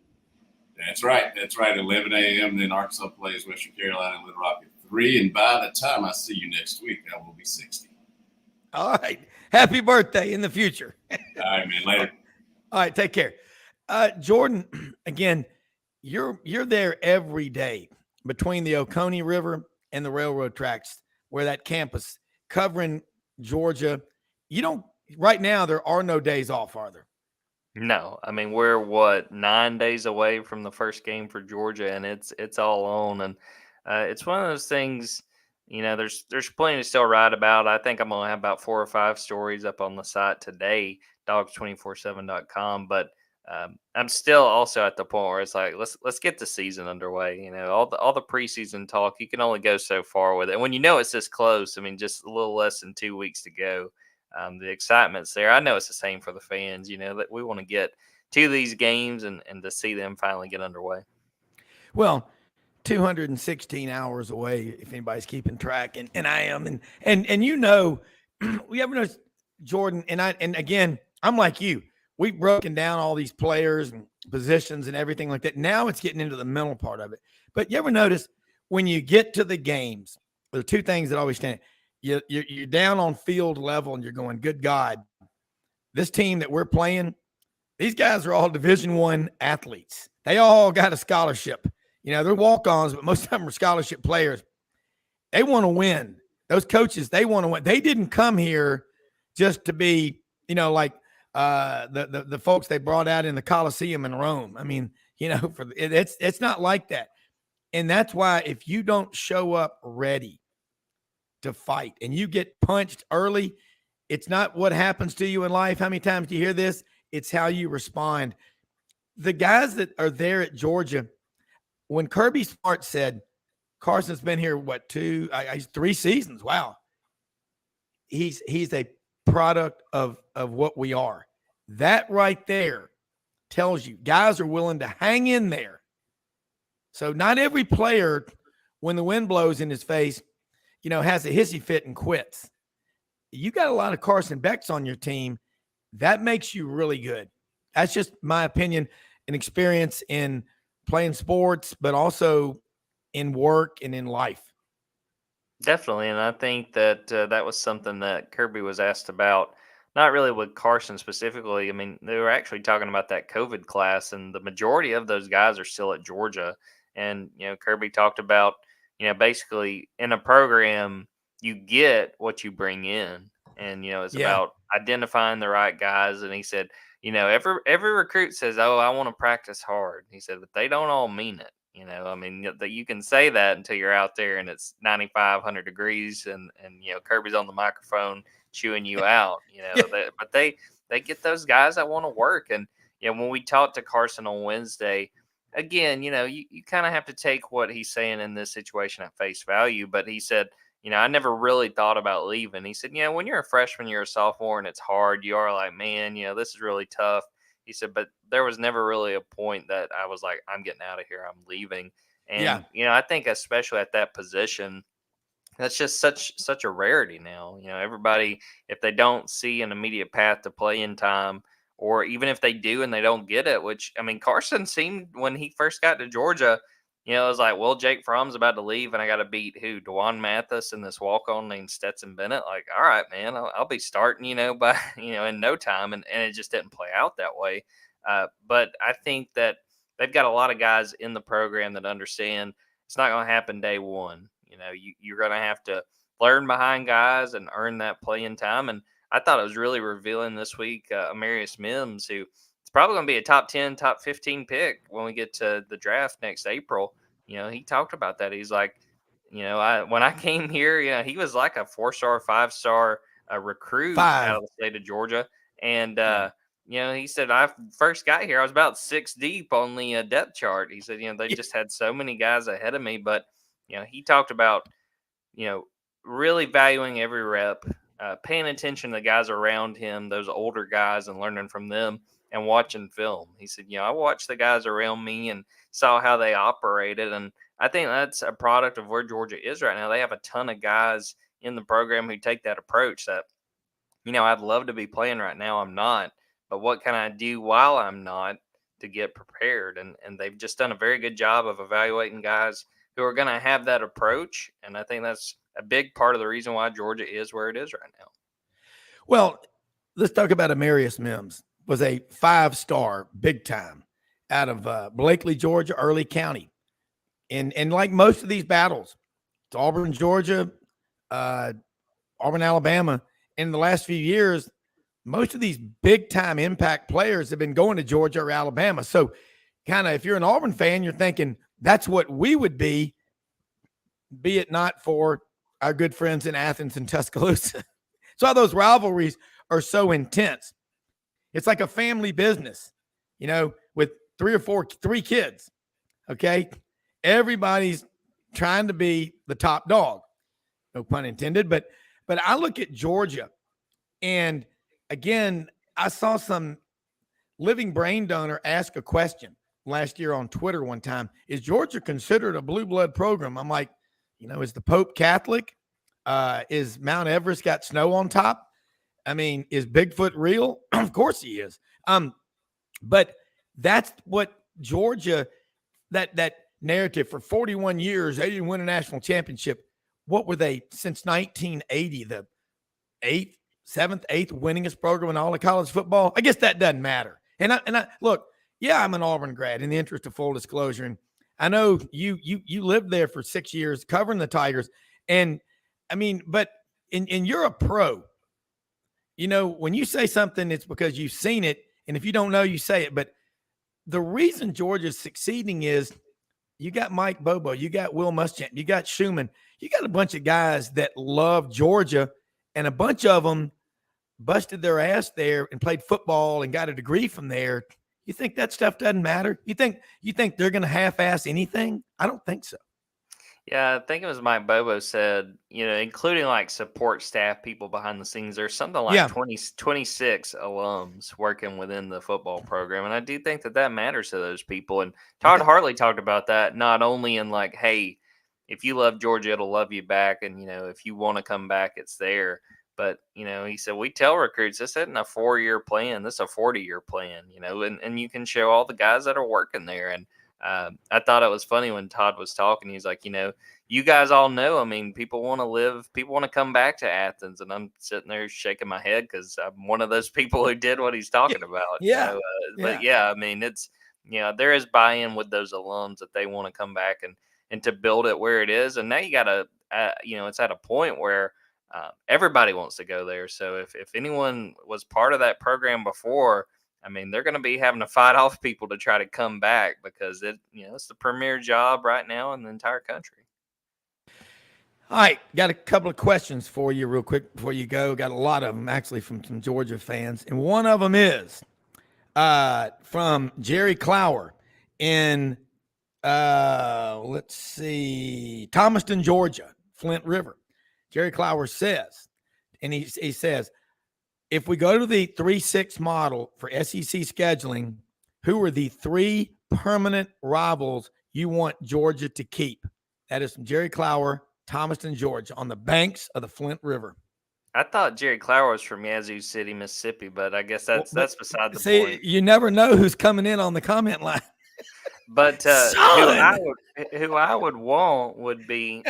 That's right. 11 a.m. Then Arkansas plays Western Carolina and Little Rock at 3. And by the time I see you next week, I will be 60. All right. Happy birthday in the future. All right, man. Later. All right. Take care. Jordan, again, you're there every day between the Oconee River and the railroad tracks, where that campus covering Georgia. Right now, there are no days off, are there? No, I mean, we're 9 days away from the first game for Georgia, and it's all on. And it's one of those things, there's plenty to still write about. I think I'm going to have about 4 or 5 stories up on the site today dogs247.com. But I'm still also at the point where it's like, let's get the season underway. You know, all the preseason talk, you can only go so far with it. And when you know it's this close, I mean, just a little less than 2 weeks to go, the excitement's there. I know it's the same for the fans. You know, that we want to get to these games and to see them finally get underway. Well, 216 hours away, if anybody's keeping track, and I am, and you know, we ever noticed, Jordan, and again, I'm like you. We've broken down all these players and positions and everything like that. Now it's getting into the mental part of it. But you ever notice when you get to the games, there are two things that always stand. You're down on field level and you're going, good God, this team that we're playing, these guys are all Division I athletes. They all got a scholarship. You know, they're walk-ons, but most of them are scholarship players. They want to win. Those coaches, they want to win. They didn't come here just to be, you know, like the folks they brought out in the Coliseum in Rome. I mean, you know, it's not like that. And that's why if you don't show up ready to fight and you get punched early, it's not what happens to you in life. How many times do you hear this? It's how you respond. The guys that are there at Georgia, when Kirby Smart said, Carson's been here, what, 3 seasons. Wow. He's a product of what we are. That right there tells you guys are willing to hang in there. So not every player, when the wind blows in his face, you know, has a hissy fit and quits. You got a lot of Carson Becks on your team. That makes you really good. That's just my opinion and experience in playing sports, but also in work and in life. Definitely, and I think that that was something that Kirby was asked about, not really with Carson specifically. I mean, they were actually talking about that COVID class, and the majority of those guys are still at Georgia. And, you know, Kirby talked about, you know, basically in a program, you get what you bring in. And, you know, it's about identifying the right guys. And he said, you know, every recruit says, oh, I want to practice hard. He said, but they don't all mean it. You know, I mean, that you can say that until you're out there and it's 95, 100 degrees and you know, Kirby's on the microphone chewing you out, you know, but they get those guys that want to work. And, you know, when we talked to Carson on Wednesday, again, you know, you kind of have to take what he's saying in this situation at face value. But he said, you know, I never really thought about leaving. He said, you know, when you're a freshman, you're a sophomore and it's hard, you are like, man, you know, this is really tough. He said, but there was never really a point that I was like, I'm getting out of here. I'm leaving. And, you know, I think especially at that position, that's just such a rarity now. You know, everybody, if they don't see an immediate path to playing time, or even if they do and they don't get it, which, I mean, Carson seemed when he first got to Georgia, you know, it was like, well, Jake Fromm's about to leave and I got to beat who? DeJuan Mathis and this walk-on named Stetson Bennett. Like, all right, man, I'll be starting, you know, by, you know, in no time. And it just didn't play out that way. But I think that they've got a lot of guys in the program that understand it's not going to happen day one. You know, you're going to have to learn behind guys and earn that playing time. And I thought it was really revealing this week, Amarius Mims, who it's probably going to be a top 10, top 15 pick when we get to the draft next April. You know, he talked about that. He's like, you know, when I came here, you know, he was like a 4-star, 5-star recruit out of the state of Georgia. And, you know, he said, I first got here, I was about 6 deep on the depth chart. He said, you know, they just had so many guys ahead of me. But, you know, he talked about, you know, really valuing every rep, paying attention to the guys around him, those older guys, and learning from them and watching film. He said, you know, I watched the guys around me and saw how they operated. And I think that's a product of where Georgia is right now. They have a ton of guys in the program who take that approach that, you know, I'd love to be playing right now. I'm not. But what can I do while I'm not to get prepared? And they've just done a very good job of evaluating guys who are going to have that approach. And I think that's a big part of the reason why Georgia is where it is right now. Well, let's talk about Amarius Mims. Was a 5-star big time out of Blakely, Georgia, Early County. And like most of these battles, it's Auburn, Georgia, Auburn, Alabama. In the last few years, most of these big time impact players have been going to Georgia or Alabama. So kind of, if you're an Auburn fan, you're thinking that's what we would be it not for our good friends in Athens and Tuscaloosa. That's why those rivalries are so intense. It's like a family business, with three kids. Okay. Everybody's trying to be the top dog. No pun intended. But I look at Georgia, and again, I saw some living brain donor ask a question last year on Twitter one time. Is Georgia considered a blue blood program? I'm like, is the Pope Catholic? Is Mount Everest got snow on top? I mean, is Bigfoot real? Of course he is. But that's what Georgia, that narrative for 41 years, they didn't win a national championship. What were they since 1980? The seventh, eighth winningest program in all of college football? I guess that doesn't matter. And I look, yeah, I'm an Auburn grad in the interest of full disclosure. And I know you lived there for 6 years covering the Tigers. And I mean, but and you're a pro. When you say something, it's because you've seen it. And if you don't know, you say it. But the reason Georgia's succeeding is you got Mike Bobo, you got Will Muschamp, you got Schumann, you got a bunch of guys that love Georgia, and a bunch of them busted their ass there and played football and got a degree from there. You think that stuff doesn't matter? You think they're going to half-ass anything? I don't think so. Yeah, I think it was Mike Bobo said, including like support staff, people behind the scenes, there's something like 26 alums working within the football program. And I do think that matters to those people. And Todd Hartley talked about that, not only in like, hey, if you love Georgia, it'll love you back. And, if you want to come back, it's there. But, he said, we tell recruits, this isn't a 4-year plan. This is a 40-year plan, and you can show all the guys that are working there. And I thought it was funny when Todd was talking. He's like, you guys all know, I mean, people want to come back to Athens. And I'm sitting there shaking my head because I'm one of those people who did what he's talking about. Yeah. But yeah, I mean, it's, there is buy-in with those alums that they want to come back and to build it where it is. And now you got to, it's at a point where everybody wants to go there. So if anyone was part of that program before, I mean, they're going to be having to fight off people to try to come back because it's the premier job right now in the entire country. All right, got a couple of questions for you real quick before you go. Got a lot of them actually from some Georgia fans, and one of them is from Jerry Clower in let's see, Thomaston, Georgia, Flint River. Jerry Clower says, and he says, if we go to the 3-6 model for SEC scheduling, who are the 3 permanent rivals you want Georgia to keep? That is from Jerry Clower, Thomaston, Georgia, on the banks of the Flint River. I thought Jerry Clower was from Yazoo City, Mississippi, but I guess that's beside the point. You never know who's coming in on the comment line. But who I would want would be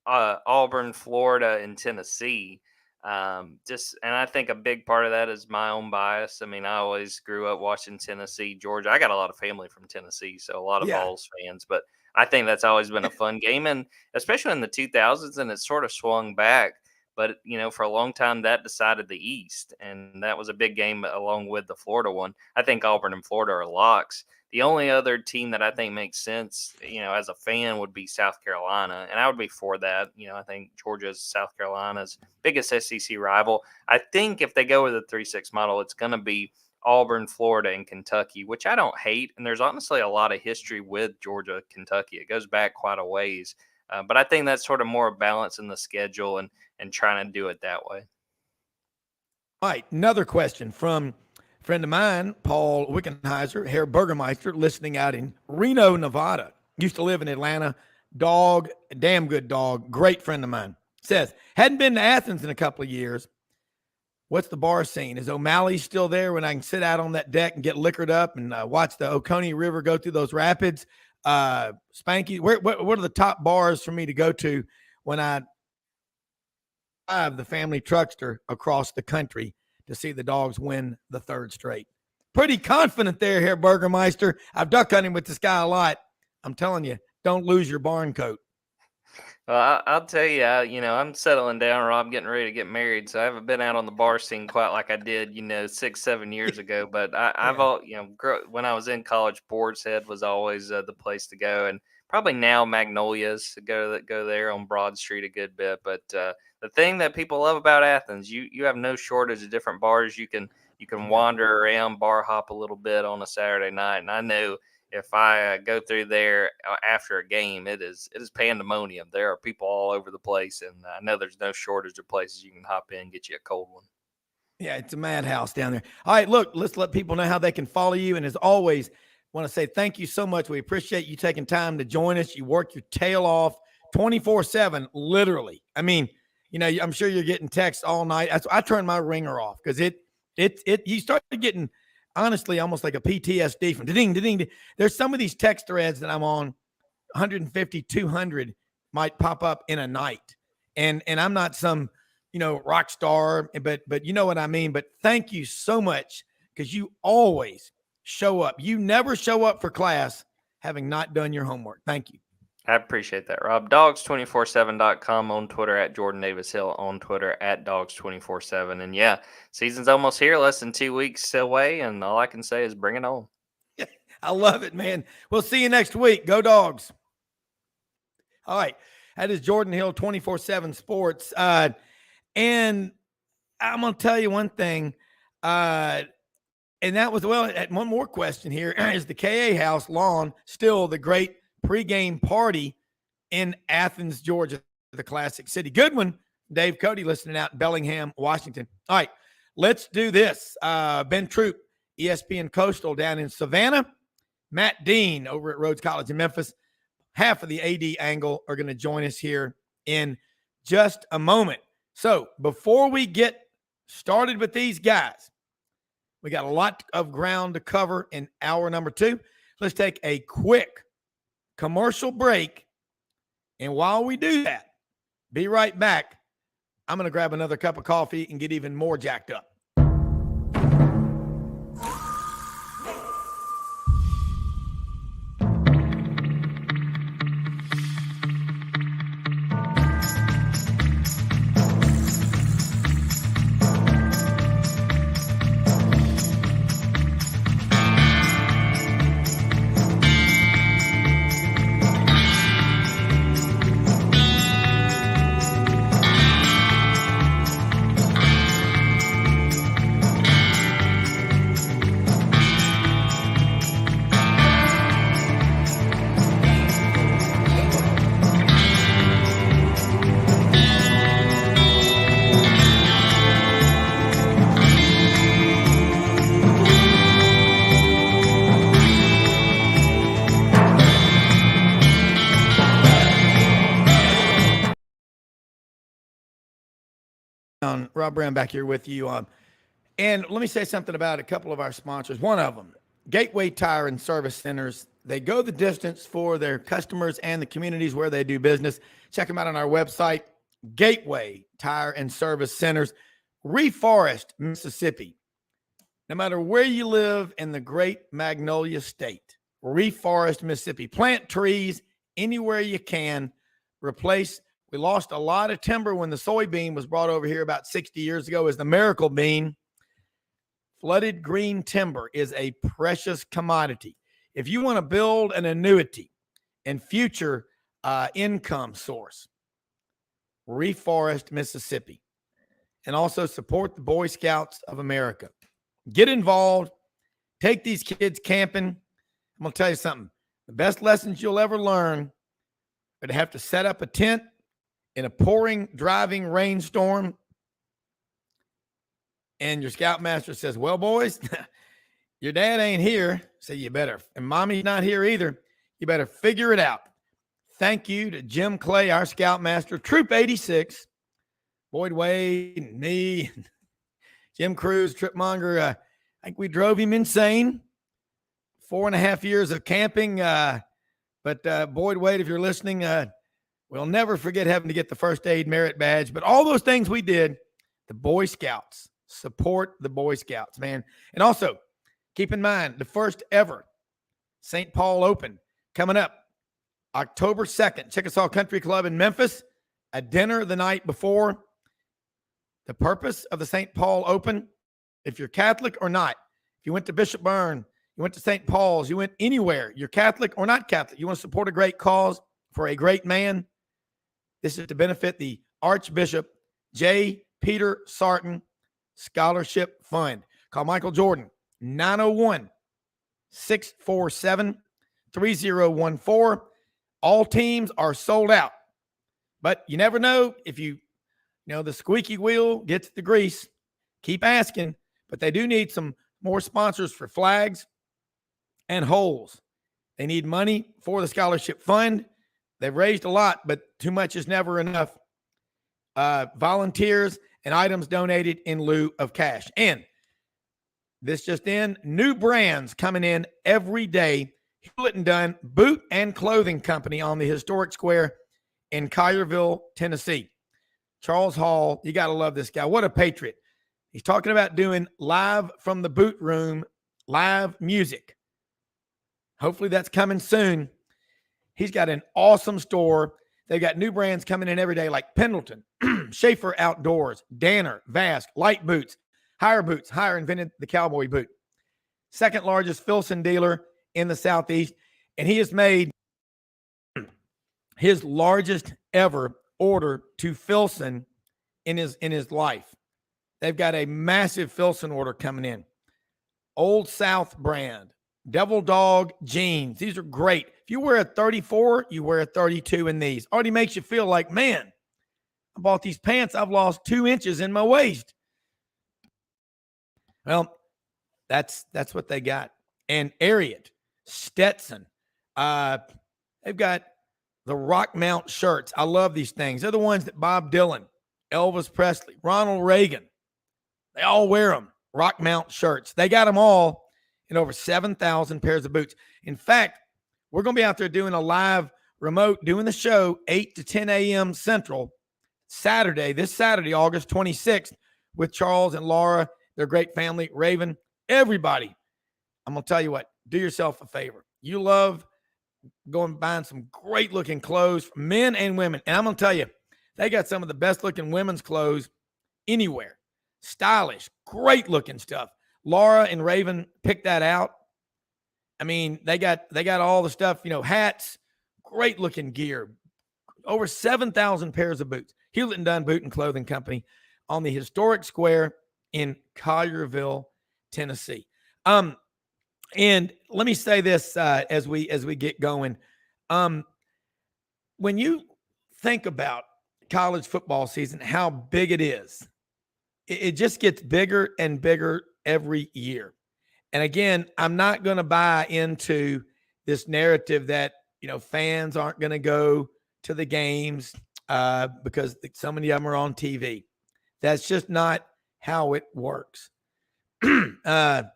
Auburn, Florida, and Tennessee. And I think a big part of that is my own bias. I mean, I always grew up watching Tennessee, Georgia. I got a lot of family from Tennessee, so a lot of Vols fans. But I think that's always been a fun game, and especially in the 2000s, and it sort of swung back. But, for a long time, that decided the East, and that was a big game along with the Florida one. I think Auburn and Florida are locks. The only other team that I think makes sense, as a fan would be South Carolina, and I would be for that. I think Georgia's South Carolina's biggest SEC rival. I think if they go with the 3-6 model, it's going to be Auburn, Florida, and Kentucky, which I don't hate. And there's honestly a lot of history with Georgia, Kentucky. It goes back quite a ways. But I think that's sort of more balance in the schedule and trying to do it that way. All right, another question from a friend of mine, Paul Wickenheiser, Herr Burgermeister, listening out in Reno, Nevada. Used to live in Atlanta. Dog, damn good dog, great friend of mine. Says, hadn't been to Athens in a couple of years. What's the bar scene? Is O'Malley still there when I can sit out on that deck and get liquored up and watch the Oconee River go through those rapids? Spanky, what are the top bars for me to go to when I drive the family truckster across the country to see the Dogs win the 3rd straight? Pretty confident there, Herr Burgermeister. I've duck hunted with this guy a lot. I'm telling you, don't lose your barn coat. Well, I'll tell you, I'm settling down, Rob, getting ready to get married. So I haven't been out on the bar scene quite like I did, 6-7 years ago. But I've all, when I was in college, Boar's Head was always the place to go. And probably now Magnolias, go there on Broad Street a good bit. But the thing that people love about Athens, you have no shortage of different bars you can You can wander around, bar hop a little bit on a Saturday night. And I know if I go through there after a game, it is pandemonium. There are people all over the place, and I know there's no shortage of places you can hop in and get you a cold one. Yeah, it's a madhouse down there. All right, look, let's let people know how they can follow you. And as always, want to say thank you so much. We appreciate you taking time to join us. You work your tail off 24/7, literally. I mean, I'm sure you're getting texts all night. I turn my ringer off because you start getting, honestly, almost like a PTSD from ding, ding, ding. There's some of these text threads that I'm on, 150, 200 might pop up in a night. And I'm not some, rock star, but you know what I mean? But thank you so much because you always show up. You never show up for class having not done your homework. Thank you. I appreciate that, Rob. Dogs247.com on Twitter, at Jordan Davis Hill on Twitter, at Dogs247. And yeah, season's almost here, less than 2 weeks away. And all I can say is bring it on. I love it, man. We'll see you next week. Go Dogs. All right. That is Jordan Hill, 24/7 Sports. And I'm going to tell you one thing. And that was, one more question here. Is the KA House lawn still the great pregame party in Athens, Georgia, the Classic City? Good one. Dave Cody listening out in Bellingham, Washington. All right, let's do this. Ben Troop, ESPN Coastal down in Savannah. Matt Dean over at Rhodes College in Memphis. Half of the AD angle are going to join us here in just a moment. So before we get started with these guys, we got a lot of ground to cover in hour number 2. Let's take a quick commercial break. And while we do that, be right back. I'm going to grab another cup of coffee and get even more jacked up. Rob Browne back here with you. And let me say something about a couple of our sponsors. One of them, Gateway Tire and Service Centers. They go the distance for their customers and the communities where they do business. Check them out on our website, Gateway Tire and Service Centers, Reforest, Mississippi. No matter where you live in the great Magnolia State, Reforest, Mississippi, plant trees anywhere you can. Replace. We lost a lot of timber when the soybean was brought over here about 60 years ago as the miracle bean. Flooded green timber is a precious commodity. If you want to build an annuity and future income source, Reforest, Mississippi, and also support the Boy Scouts of America. Get involved. Take these kids camping. I'm going to tell you something. The best lessons you'll ever learn are to have to set up a tent in a pouring, driving rainstorm, and your scoutmaster says, well, boys, your dad ain't here, so you better, and mommy's not here either, you better figure it out. Thank you to Jim Clay, our scoutmaster, Troop 86, Boyd Wade, and me, Jim Cruz, Tripmonger. I think we drove him insane. 4.5 years of camping. But Boyd Wade, if you're listening, we'll never forget having to get the first aid merit badge. But all those things we did, the Boy Scouts, support the Boy Scouts, man. And also, keep in mind, the first ever St. Paul Open coming up October 2nd, Chickasaw Country Club in Memphis, a dinner the night before. The purpose of the St. Paul Open, if you're Catholic or not, if you went to Bishop Byrne, you went to St. Paul's, you went anywhere, you're Catholic or not Catholic, you want to support a great cause for a great man, this is to benefit the Archbishop J. Peter Sarton Scholarship Fund. Call Michael Jordan, 901-647-3014. All teams are sold out. But you never know if the squeaky wheel gets the grease. Keep asking. But they do need some more sponsors for flags and holes. They need money for the scholarship fund. They've raised a lot, but too much is never enough. Volunteers and items donated in lieu of cash. And this just in, new brands coming in every day. Hewlett & Dunn Boot and Clothing Company on the historic square in Collierville, Tennessee. Charles Hall, you got to love this guy. What a patriot. He's talking about doing live from the boot room, live music. Hopefully that's coming soon. He's got an awesome store. They've got new brands coming in every day like Pendleton, Schaefer Outdoors, Danner, Vask, Light Boots, Hire invented the cowboy boot. Second largest Filson dealer in the Southeast. And he has made his largest ever order to Filson in his life. They've got a massive Filson order coming in. Old South brand, Devil Dog jeans. These are great. If you wear a 34, you wear a 32 in these. Already makes you feel like, man, I bought these pants. I've lost 2 inches in my waist. Well, that's what they got. And Ariat, Stetson. They've got the Rock Mount shirts. I love these things. They're the ones that Bob Dylan, Elvis Presley, Ronald Reagan, they all wear them. Rock Mount shirts. They got them all in over 7,000 pairs of boots. In fact, we're going to be out there doing a live remote, doing the show 8 to 10 a.m. Central this Saturday, August 26th, with Charles and Laura, their great family, Raven, everybody. I'm going to tell you what, do yourself a favor. You love going buying some great looking clothes for men and women. And I'm going to tell you, they got some of the best looking women's clothes anywhere. Stylish, great looking stuff. Laura and Raven picked that out. I mean, they got all the stuff, hats, great looking gear, over 7,000 pairs of boots. Hewlett & Dunn Boot and Clothing Company on the historic square in Collierville, Tennessee. And let me say this as we get going. When you think about college football season, how big it is, it just gets bigger and bigger every year. And again, I'm not going to buy into this narrative that, fans aren't going to go to the games because so many of them are on TV. That's just not how it works. And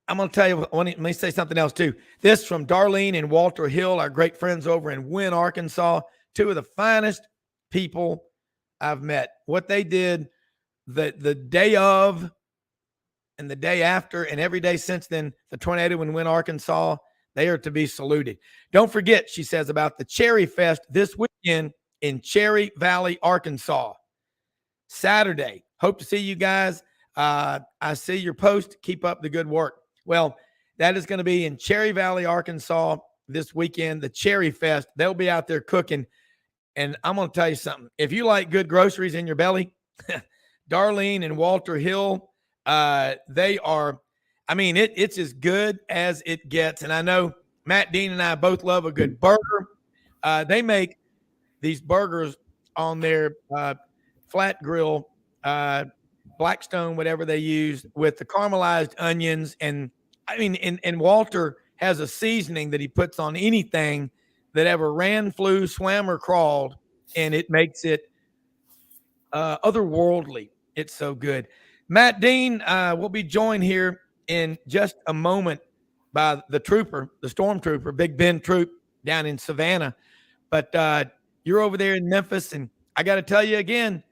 I'm going to tell you, let me say something else too. This from Darlene and Walter Hill, our great friends over in Wynne, Arkansas, two of the finest people I've met. What they did the day of and the day after and every day since then, the tornado in Wynne, Arkansas, they are to be saluted. Don't forget, she says, about the Cherry Fest this weekend in Cherry Valley, Arkansas. Saturday. Hope to see you guys. I see your post. Keep up the good work. Well, that is going to be in Cherry Valley, Arkansas this weekend, the Cherry Fest. They'll be out there cooking. And I'm going to tell you something. If you like good groceries in your belly, Darlene and Walter Hill, they are, it's as good as it gets. And I know Matt Dean and I both love a good burger. They make these burgers on their flat grill, Blackstone, whatever they use, with the caramelized onions. And Walter has a seasoning that he puts on anything that ever ran, flew, swam, or crawled, and it makes it otherworldly. It's so good. Matt Dean will be joined here in just a moment by the stormtrooper, Big Ben Troop down in Savannah. But you're over there in Memphis, and I got to tell you again,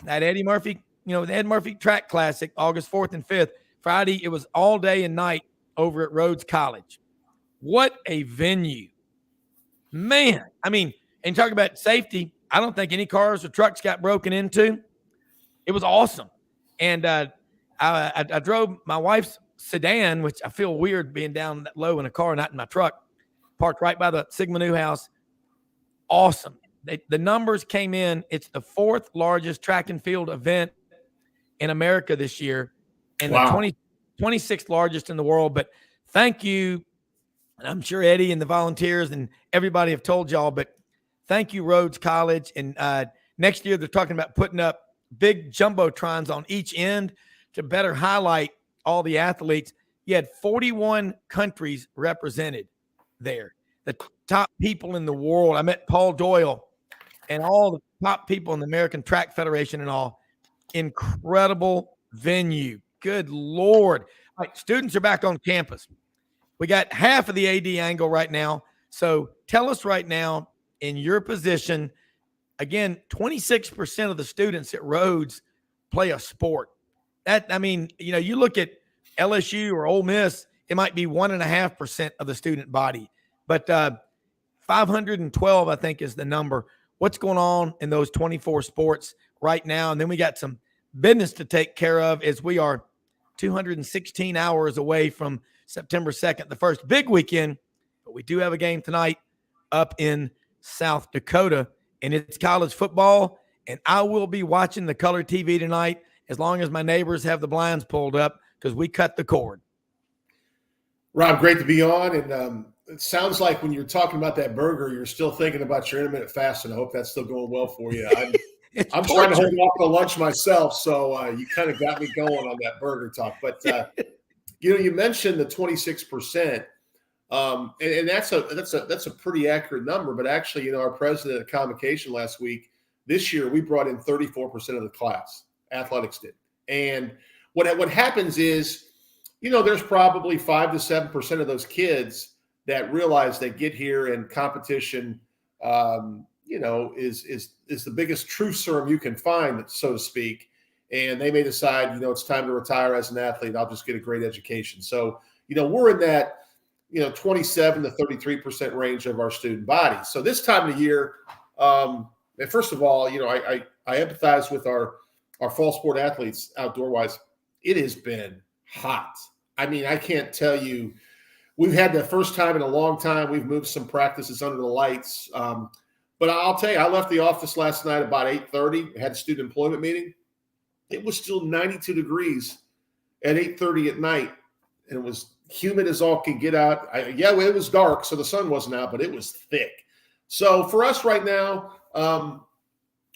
that Eddie Murphy, the Ed Murphy Track Classic, August 4th and 5th. Friday, it was all day and night over at Rhodes College. What a venue. Man, and talk about safety, I don't think any cars or trucks got broken into. It was awesome. And I drove my wife's sedan, which I feel weird being down that low in a car, not in my truck, parked right by the Sigma New House. Awesome. The numbers came in. It's the fourth largest track and field event in America this year and Wow. the 26th largest in the world. But thank you. And I'm sure Eddie and the volunteers and everybody have told y'all, but thank you, Rhodes College. And next year, they're talking about putting up big jumbotrons on each end to better highlight all the athletes. You had 41 countries represented there, the top people in the world. I met Paul Doyle and all the top people in the American Track Federation and all. Incredible venue. Good Lord. All right, students are back on campus. We got half of the AD angle right now. So tell us right now, in your position, again, 26% of the students at Rhodes play a sport. You look at LSU or Ole Miss, it might be 1.5% of the student body. But 512, I think, is the number. What's going on in those 24 sports right now? And then we got some business to take care of as we are 216 hours away from September 2nd, the first big weekend. But we do have a game tonight up in South Dakota, and it's college football. And I will be watching the color TV tonight as long as my neighbors have the blinds pulled up because we cut the cord. Rob, great to be on. And it sounds like when you're talking about that burger, you're still thinking about your intermittent fasting. I hope that's still going well for you. I'm trying to hold off on lunch myself, so you kind of got me going on that burger talk. But you mentioned the 26%, and that's a pretty accurate number. But actually, our president at Convocation last week, this year we brought in 34% of the class. Athletics did, and what happens is, there's probably 5 to 7% of those kids that realize they get here and competition, is the biggest truth serum you can find, so to speak. And they may decide, it's time to retire as an athlete. I'll just get a great education. So, we're in that, 27 to 33% range of our student body. So this time of the year, and first of all, I empathize with our fall sport athletes outdoor wise. It has been hot. I mean, I can't tell you, we've had the first time in a long time, we've moved some practices under the lights. But I'll tell you, I left the office last night about 8:30, had a student employment meeting. It was still 92 degrees at 8:30 at night, and it was humid as all can get out. It was dark, so the sun wasn't out, but it was thick. So for us right now,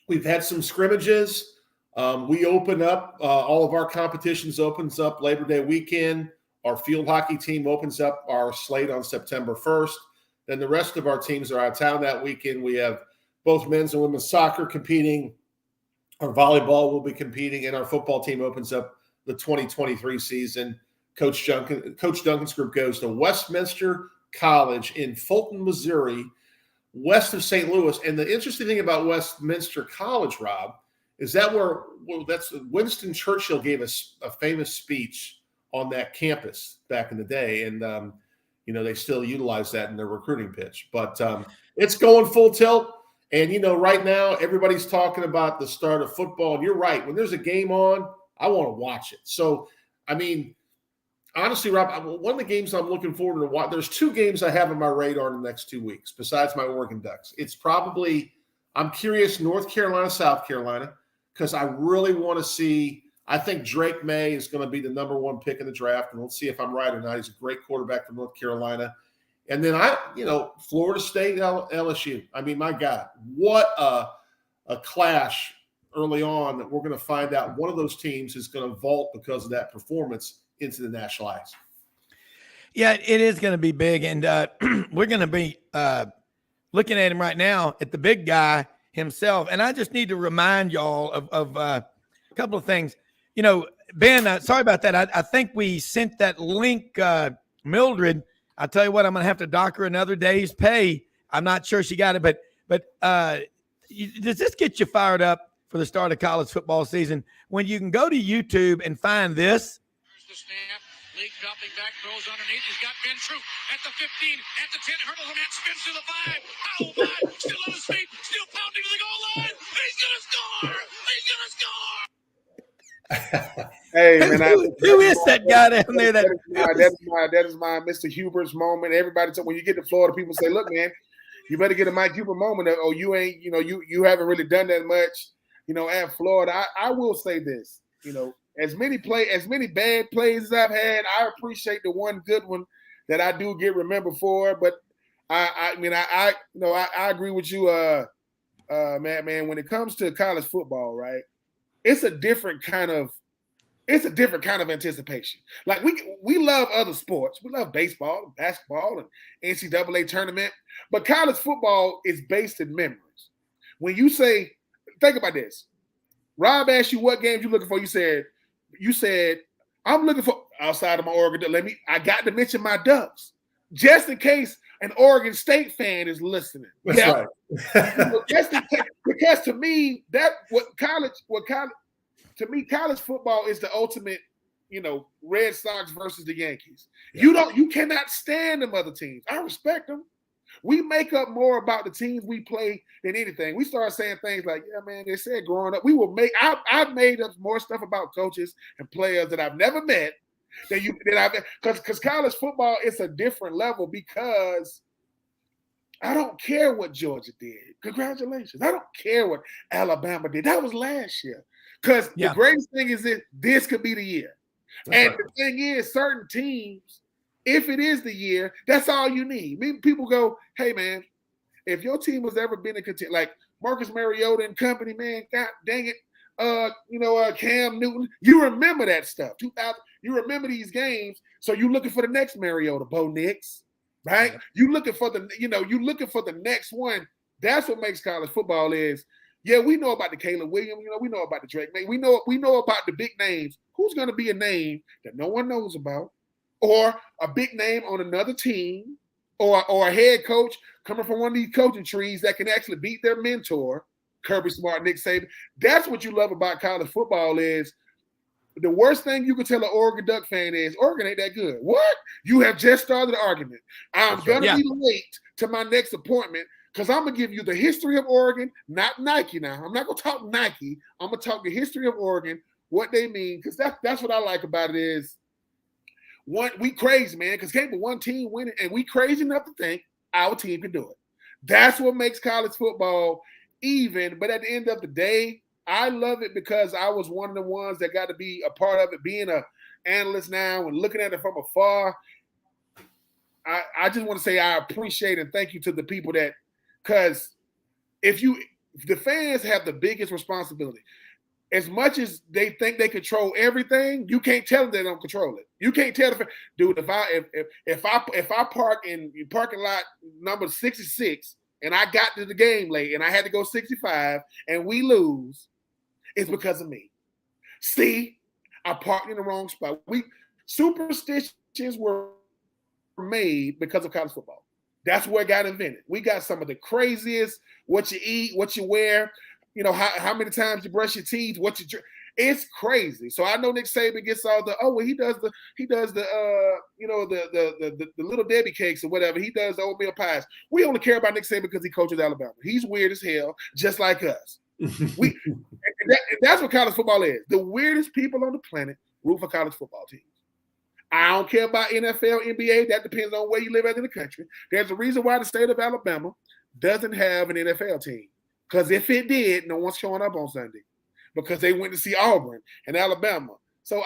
we've had some scrimmages. We open up, all of our competitions opens up Labor Day weekend. Our field hockey team opens up our slate on September 1st. Then the rest of our teams are out of town that weekend. We have both men's and women's soccer competing. Our volleyball will be competing, and our football team opens up the 2023 season. Coach Duncan's group goes to Westminster College in Fulton, Missouri, west of St. Louis. And the interesting thing about Westminster College, Rob, is that's Winston Churchill gave us a famous speech on that campus back in the day. And, they still utilize that in their recruiting pitch. But it's going full tilt. And, right now, everybody's talking about the start of football. And you're right. When there's a game on, I want to watch it. So, honestly, Rob, one of the games I'm looking forward to watch, there's 2 games I have on my radar in the next 2 weeks, besides my Oregon Ducks. It's probably, I'm curious, North Carolina, South Carolina, because I really want to see, I think Drake May is going to be the number 1 pick in the draft, and let's see if I'm right or not. He's a great quarterback from North Carolina. And then Florida State, LSU. My God, what a clash early on that we're going to find out one of those teams is going to vault because of that performance into the national ice. Yeah, it is going to be big. And we're going to be looking at him right now, at the big guy himself. And I just need to remind y'all of a couple of things. Ben, sorry about that. I think we sent that link, Mildred. I'll tell you what, I'm going to have to dock her another day's pay. I'm not sure she got it, but does this get you fired up for the start of college football season when you can go to YouTube and find this? Here's the snap. League dropping back, throws underneath. He's got Ben Troop at the 15, at the 10. Hurdles him, spins to the 5. Oh, my. Still on his feet. Still pounding to the goal line. He's going to score. He's going to score. Hey, man. Who is that guy down there? That is my Mr. Huber's moment. Everybody, when you get to Florida, people say, look, man, you better get a Mike Huber moment. You ain't, you haven't really done that much, at Florida. I will say this. as many bad plays as I've had, I appreciate the one good one that I do get remembered for. But I agree with you, man. When it comes to college football, right? It's a different kind of anticipation. Like we love other sports. We love baseball, basketball, and NCAA tournament. But college football is based in memories. When you say, think about this. Rob asked you what games you looking for. You said, I'm looking for outside of my Oregon. I got to mention my Ducks. Just in case an Oregon State fan is listening. That's right. Because to me, college football is the ultimate, Red Sox versus the Yankees. Yeah. You cannot stand them other teams. I respect them. We make up more about the teams we play than anything. We start saying things like, yeah, man, they said growing up, I've made up more stuff about coaches and players that I've never met because college football is a different level because I don't care what Georgia did. Congratulations. I don't care what Alabama did. That was last year. Because the greatest thing is that this could be the year. That's right. The thing is, certain teams, if it is the year, that's all you need. People go, hey, man, if your team has ever been in contention, like Marcus Mariota and company, man, God dang it, Cam Newton, you remember that stuff. 2000, you remember these games, so you're looking for the next Mariota, Bo Nix, right? Yeah. You're looking for the next one. That's what makes college football is. Yeah, we know about the Caleb Williams. We know about the Drake. We know about the big names. Who's going to be a name that no one knows about, or a big name on another team, or a head coach coming from one of these coaching trees that can actually beat their mentor, Kirby Smart, Nick Saban. That's what you love about college football is the worst thing you can tell an Oregon Duck fan is Oregon ain't that good. What? You have just started the argument. I'm going to be late to my next appointment because I'm going to give you the history of Oregon, not Nike now. I'm not going to talk Nike. I'm going to talk the history of Oregon, what they mean, because that's what I like about it is we crazy, man, because can't be one team winning, and we crazy enough to think our team can do it. That's what makes college football even. But at the end of the day, I love it because I was one of the ones that got to be a part of it, being an analyst now and looking at it from afar. I just want to say I appreciate and thank you to the people that, because if the fans have the biggest responsibility. As much as they think they control everything, you can't tell them they don't control it. You can't tell the dude if I park in parking lot number 66 and I got to the game late and I had to go 65 and we lose, it's because of me. See, I parked in the wrong spot. Superstitions were made because of college football. That's where it got invented. We got some of the craziest, what you eat, what you wear, how many times you brush your teeth, what you drink. It's crazy. So I know Nick Saban gets all the he does the Little Debbie cakes or whatever. He does the oatmeal pies. We only care about Nick Saban because he coaches Alabama. He's weird as hell, just like us. That's what college football is. The weirdest people on the planet root for college football teams. I don't care about NFL, NBA. That depends on where you live at in the country. There's a reason why the state of Alabama doesn't have an NFL team. Because if it did, no one's showing up on Sunday. Because they went to see Auburn and Alabama. So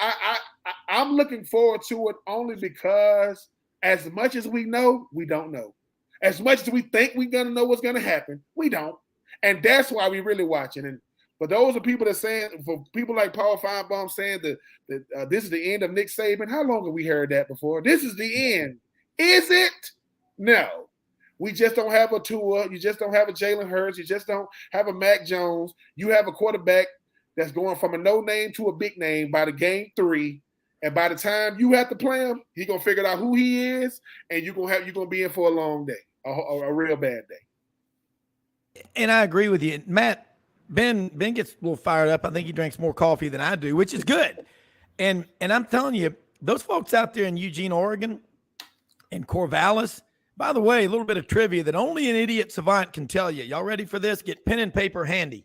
I'm looking forward to it only because as much as we know, we don't know. As much as we think we're going to know what's going to happen, we don't. And that's why we really watching. And but those are people that saying, for people like Paul Feinbaum saying that this is the end of Nick Saban. How long have we heard that before? This is the end. Is it? No. We just don't have a Tua. You just don't have a Jalen Hurts. You just don't have a Mac Jones. You have a quarterback that's going from a no name to a big name by the game 3. And by the time you have to play him, he's going to figure out who he is, and you're going to be in for a long day, a real bad day. And I agree with you. Matt, Ben gets a little fired up. I think he drinks more coffee than I do, which is good. And I'm telling you, those folks out there in Eugene, Oregon, and Corvallis, by the way, a little bit of trivia that only an idiot savant can tell you. Y'all ready for this? Get pen and paper handy.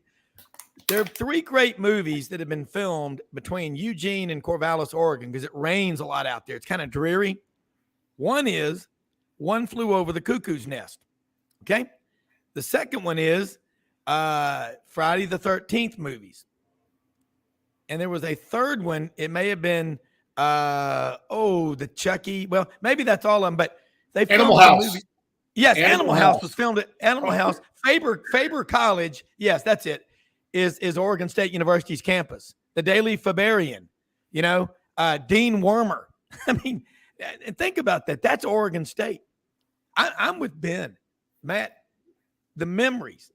There are 3 great movies that have been filmed between Eugene and Corvallis, Oregon, because it rains a lot out there. It's kind of dreary. One is One Flew Over the Cuckoo's Nest. Okay? The second one is Friday the 13th movies. and there was a third one. It may have been the Chucky. Well, maybe that's all of them, but they filmed Animal the House. movie. Yes, Animal House House. was filmed at Animal House. Faber College, yes, that's it, is Oregon State University's campus. The Daily Fabarian, Dean Wormer. I mean, think about that. That's Oregon State. I'm with Ben, Matt. The memories,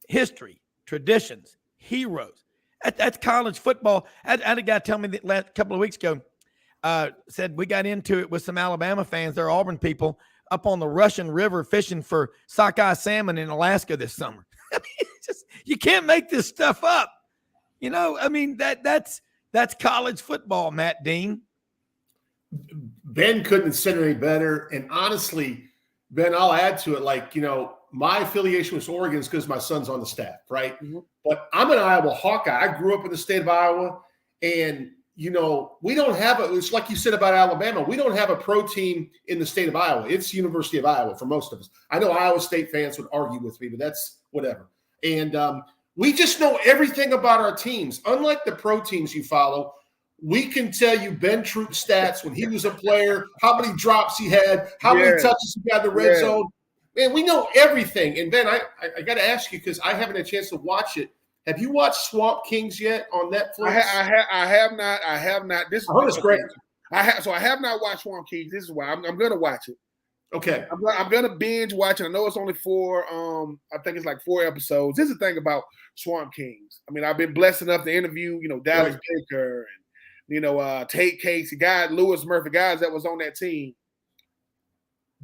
history, traditions, heroes. That's college football. I had a guy tell me that last couple of weeks ago, said we got into it with some Alabama fans. They're Auburn people up on the Russian River fishing for sockeye salmon in Alaska this summer. I mean, you can't make this stuff up. I mean, that's college football, Matt Dean. Ben couldn't have said it any better. And honestly, Ben, I'll add to it. My affiliation with Oregon is because my son's on the staff, right? Mm-hmm. But I'm an Iowa Hawkeye. I grew up in the state of Iowa. And, we don't have it's like you said about Alabama. We don't have a pro team in the state of Iowa. It's University of Iowa for most of us. I know Iowa State fans would argue with me, but that's whatever. And we just know everything about our teams. Unlike the pro teams you follow, we can tell you Ben Troop stats when he was a player, how many drops he had, how many touches he got in the red zone. Man, we know everything. And Ben, I got to ask you, because I haven't had a chance to watch it. Have you watched Swamp Kings yet on Netflix? I have not. I have not. This is great. I have not watched Swamp Kings. This is why I'm going to watch it. Okay. I'm going to binge watch it. I know it's only 4. I think it's like 4 episodes. This is the thing about Swamp Kings. I mean, I've been blessed enough to interview, Dallas Baker and Tate Casey, Lewis Murphy, guys that was on that team.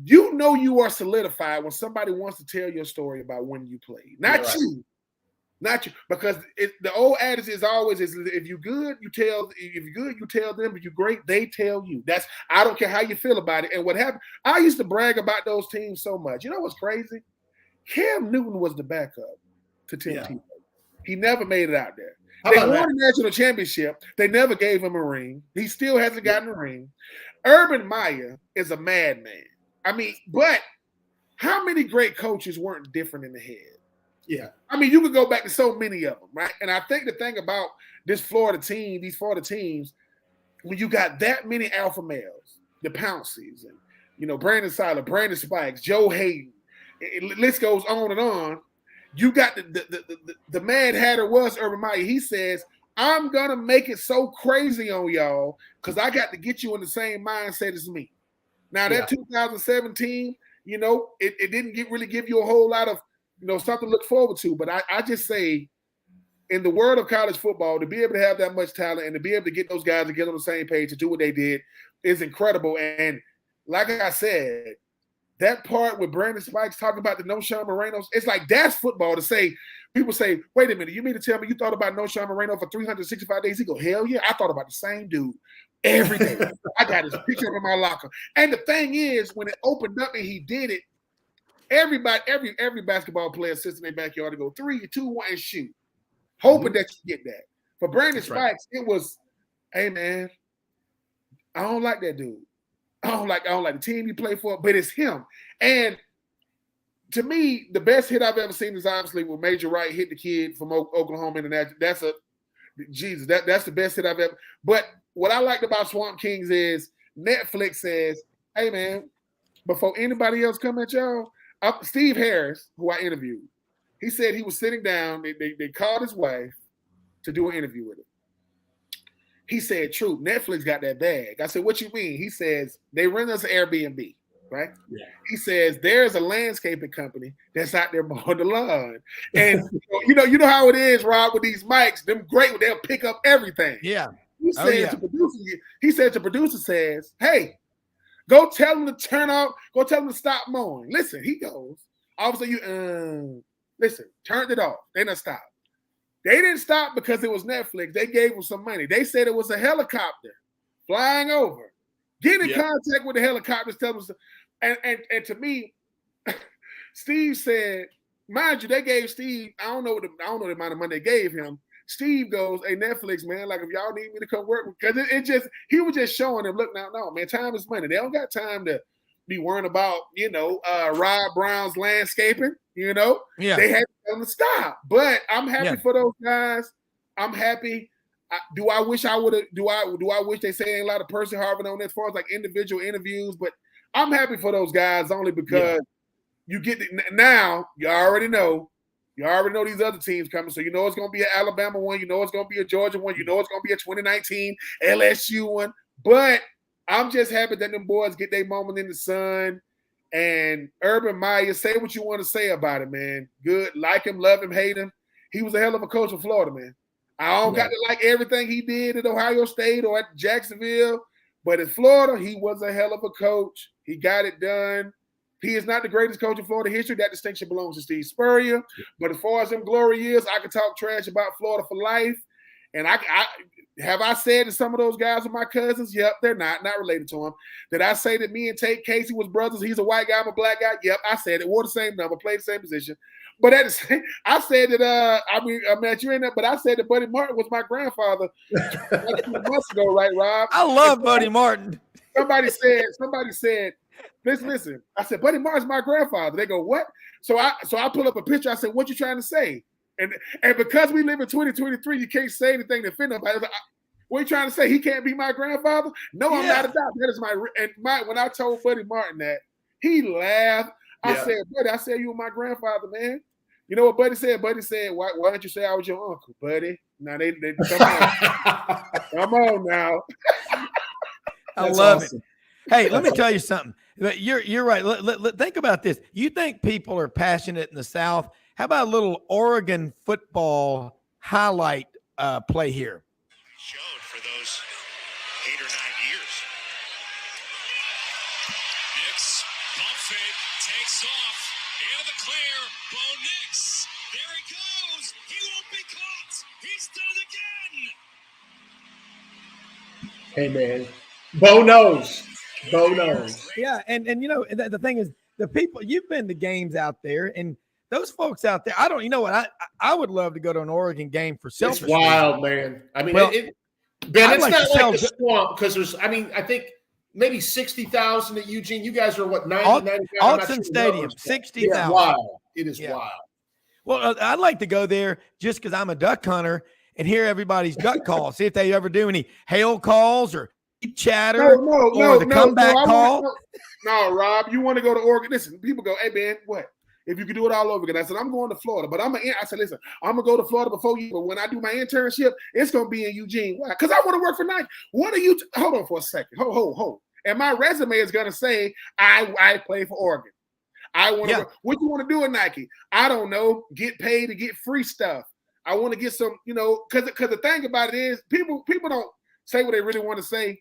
You are solidified when somebody wants to tell your story about when you played. Not you. Because the old adage is always if you're good, you tell. If you're good, you tell them. If you're great, they tell you. I don't care how you feel about it. And what happened? I used to brag about those teams so much. You know what's crazy? Cam Newton was the backup to Tim Tebow. He never made it out there. They won the national championship. They never gave him a ring. He still hasn't gotten a ring. Urban Meyer is a madman. I mean, but how many great coaches weren't different in the head? Yeah. I mean, you could go back to so many of them, right? And I think the thing about these Florida teams, when you got that many alpha males, the Pounceys, and, Brandon Seiler, Brandon Spikes, Joe Hayden, list goes on and on. You got the Mad Hatter was Urban Meyer. He says, I'm going to make it so crazy on y'all because I got to get you in the same mindset as me. Now, that 2017, it didn't really give you a whole lot of, something to look forward to. But I just say, in the world of college football, to be able to have that much talent and to be able to get those guys to get on the same page to do what they did is incredible. And like I said, that part with Brandon Spikes talking about the No-Sean Morenos, it's like that's football to say. People say, wait a minute, you mean to tell me you thought about No-Sean Moreno for 365 days? He go, hell yeah, I thought about the same dude every day. I got his picture up in my locker. And the thing is, when it opened up and he did it, every basketball player sits in their backyard to go 3, 2, 1, and shoot, hoping that you get that. For Brandon Spikes, it was, hey man, I don't like that dude. I don't like the team he played for, but it's him. And to me, the best hit I've ever seen is obviously when Major Wright hit the kid from Oklahoma International. That's the best hit I've ever. But what I liked about Swamp Kings is Netflix says, hey man, before anybody else come at y'all, Steve Harris, who I interviewed, he said he was sitting down. They called his wife to do an interview with him. He said, true, Netflix got that bag. I said, what you mean? He says, they rent us an Airbnb, right? Yeah. He says, there's a landscaping company that's out there mowing the lawn. And you know how it is, Rob, with these mics, they'll pick up everything. Yeah. He said to producer says, hey, go tell them to turn off, go tell them to stop mowing. Listen, he goes, obviously listen, turned it off. They didn't stop. They didn't stop because it was Netflix. They gave them some money. They said it was a helicopter flying over. Get in contact with the helicopters, tell them. And to me, Steve said, mind you, they gave Steve, I don't know the amount of money they gave him. Steve goes, hey, Netflix, man, like if y'all need me to come work, because he was just showing them, look, now, no, man, time is money. They don't got time to be worrying about, Rob Brown's landscaping, Yeah. They had to tell them to stop. But I'm happy for those guys. I'm happy. Do I wish I would have? Do I wish they say ain't a lot of person Harvard on as far as like individual interviews? But I'm happy for those guys only because you get now. You already know these other teams coming, so you know it's going to be an Alabama one. You know it's going to be a Georgia one. You know it's going to be a 2019 LSU one. But I'm just happy that them boys get their moment in the sun. And Urban Meyer, say what you want to say about it, man. Good, like him, love him, hate him. He was a hell of a coach in Florida, man. I don't got to like everything he did at Ohio State or at Jacksonville, but in Florida, he was a hell of a coach. He got it done. He is not the greatest coach in Florida history. That distinction belongs to Steve Spurrier. But as far as them glory years, I can talk trash about Florida for life. And I have I said that some of those guys are my cousins? Yep, they're not related to him. Did I say that me and Tate Casey was brothers? He's a white guy, I'm a black guy. Yep, I said it. Wore the same number, played the same position. But at the same, I said that I met you in there, but I said that Buddy Martin was my grandfather 2 months ago, right, Rob? I love Buddy Martin. Somebody said, listen. I said, Buddy Martin's my grandfather. They go, what? So I pull up a picture. I said, what you trying to say? And because we live in 2023, you can't say anything to offend nobody. What are you trying to say? He can't be my grandfather? No, I'm not a doubt. That is when I told Buddy Martin that, he laughed. I said, Buddy, you were my grandfather, man. You know what Buddy said? Buddy said, why don't you say I was your uncle, Buddy? Now they come on. Come on now. I love it. Hey, let me tell you something. You're right. Think about this. You think people are passionate in the South? How about a little Oregon football highlight play here? Showed for those 8 or 9 years. Nix, pump fake, takes off, into the clear, Bo Nix, there he goes, he won't be caught, he's done it again. Hey, man, Bo knows. Yeah, and you know, the thing is, the people, you've been to games out there, and those folks out there, I would love to go to an Oregon game for selfish It's wild, man. I mean, Ben, it's not like the swamp because there's, I think maybe 60,000 at Eugene. You guys are what, 90,000? Autzen Stadium, 60,000. Yeah, wild. It is wild. Well, I'd like to go there just because I'm a duck hunter and hear everybody's duck calls. See if they ever do any hail calls or chatter or the comeback call. No, Rob, you want to go to Oregon? Listen, people go, hey, man, what? If you could do it all over again. I said, I'm going to Florida, but I said, listen, I'm going to go to Florida before you, but when I do my internship, it's going to be in Eugene. Why? Because I want to work for Nike. What are you, hold on for a second. Hold. And my resume is going to say, I play for Oregon. I want to, what you want to do at Nike? I don't know, get paid to get free stuff. I want to get some, because the thing about it is, people don't say what they really want to say.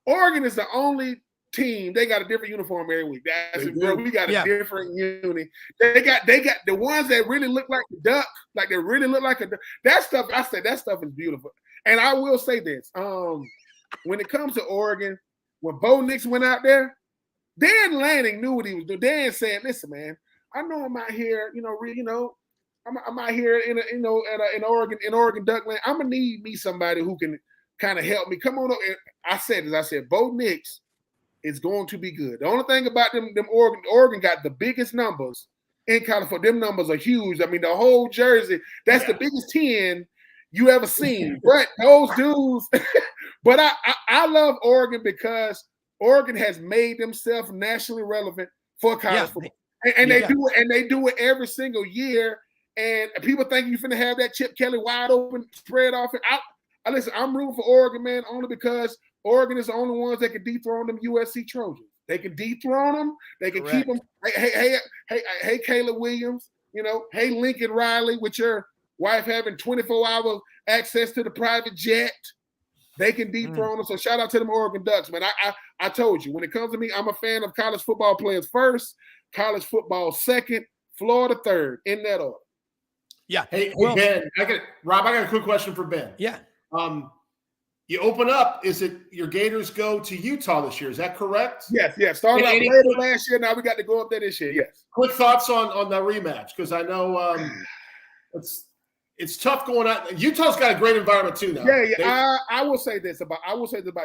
Oregon is the only team, they got a different uniform every week. We got a different uni. They got the ones that really look like the duck, like they really look like a duck. That stuff, I said that stuff is beautiful. And I will say this: when it comes to Oregon, when Bo Nix went out there, Dan Lanning knew what he was doing. Dan said, "Listen, man, I know I'm out here, I'm out here in Oregon Duckland. I'm gonna need me somebody who can kind of help me. Come on up." And I said, Bo Nix is going to be good. The only thing about them Oregon got the biggest numbers in California. Them numbers are huge. I mean, the whole jersey, that's the biggest 10 you ever seen. But those dudes, but I love Oregon because Oregon has made themselves nationally relevant for college football. And they do it every single year. And people think you're finna have that Chip Kelly wide open spread off. Listen, I'm rooting for Oregon, man, only because Oregon is the only ones that can dethrone them USC Trojans. They can dethrone them. They can keep them. Hey, Caleb Williams. Hey, Lincoln Riley, with your wife having 24-hour access to the private jet. They can dethrone them. So shout out to them Oregon Ducks, man. I told you, when it comes to me, I'm a fan of college football players first, college football second, Florida third, in that order. Yeah. Hey, Ben, Rob, I got a quick question for Ben. Yeah. You open up, is it your Gators go to Utah this year? Is that correct? Yes. Started out later last year. Now we got to go up there this year. Yes. Quick thoughts on the rematch, because I know it's tough going out. Utah's got a great environment too now. Yeah. I will say this about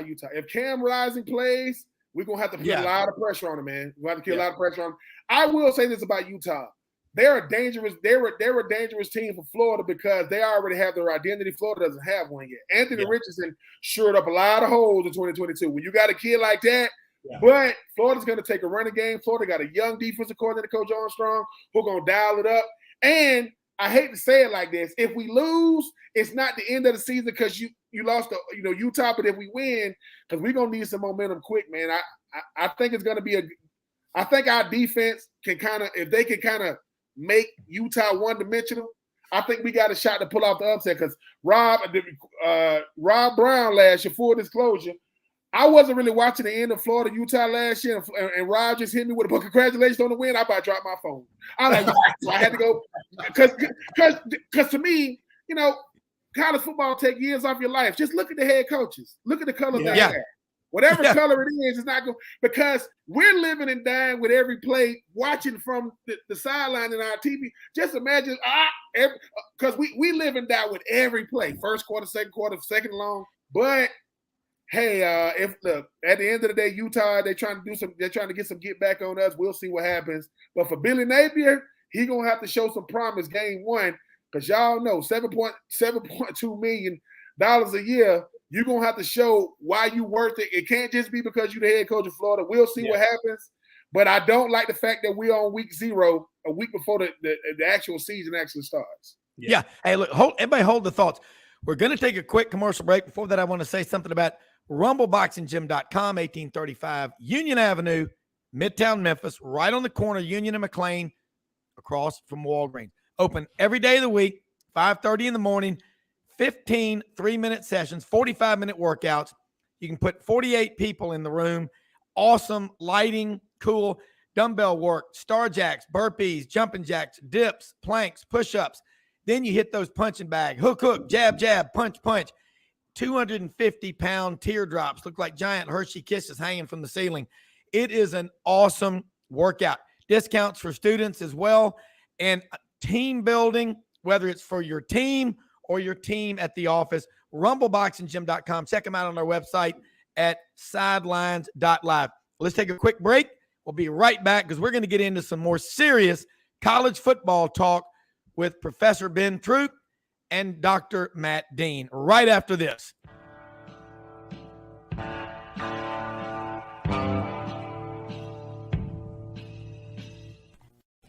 Utah. If Cam Rising plays, we're gonna have to put a lot of pressure on him, man. We're gonna have to put a lot of pressure on him. I will say this about Utah. they're a dangerous team for Florida because they already have their identity. Florida doesn't have one yet. Anthony Richardson shored up a lot of holes in 2022. When you got a kid like that, but Florida's going to take a running game. Florida got a young defensive coordinator, Coach Armstrong, who's going to dial it up. And I hate to say it like this: if we lose, it's not the end of the season because you lost to Utah. But if we win, because we're going to need some momentum quick, man. I think it's going to be I think our defense can if they can make Utah one-dimensional, I think we got a shot to pull off the upset because Rob Browne last year, full disclosure, I wasn't really watching the end of Florida-Utah last year, and Rob just hit me with a congratulations on the win. I about dropped my phone. So I had to go because to me, college football take years off your life. Just look at the head coaches. Look at the color they have. Whatever color it is, it's not going because we're living and dying with every play, watching from the sideline in our TV. Just imagine, because we live and die with every play, first quarter, second long. But hey, at the end of the day, Utah, they're trying to get some get back on us. We'll see what happens. But for Billy Napier, he's gonna have to show some promise game one, because y'all know $7.2 million a year. You're going to have to show why you worth it. It can't just be because you're the head coach of Florida. We'll see what happens. But I don't like the fact that we're on week 0, a week before the actual season actually starts. Yeah. Hey, look, everybody hold the thoughts. We're going to take a quick commercial break. Before that, I want to say something about RumbleBoxingGym.com, 1835 Union Avenue, Midtown Memphis, right on the corner, Union and McLean, across from Walgreens. Open every day of the week, 5:30 in the morning. 15 3-minute sessions, 45-minute workouts. You can put 48 people in the room. Awesome lighting, cool dumbbell work, star jacks, burpees, jumping jacks, dips, planks, push-ups. Then you hit those punching bag, hook, jab, punch. 250-pound teardrops look like giant Hershey Kisses hanging from the ceiling. It is an awesome workout. Discounts for students as well. And team building, whether it's for your team or your team at the office, RumbleBoxingGym.com. Check them out on our website at sidelines.live. Let's take a quick break. We'll be right back because we're going to get into some more serious college football talk with Professor Ben Troop and Dr. Matt Dean right after this.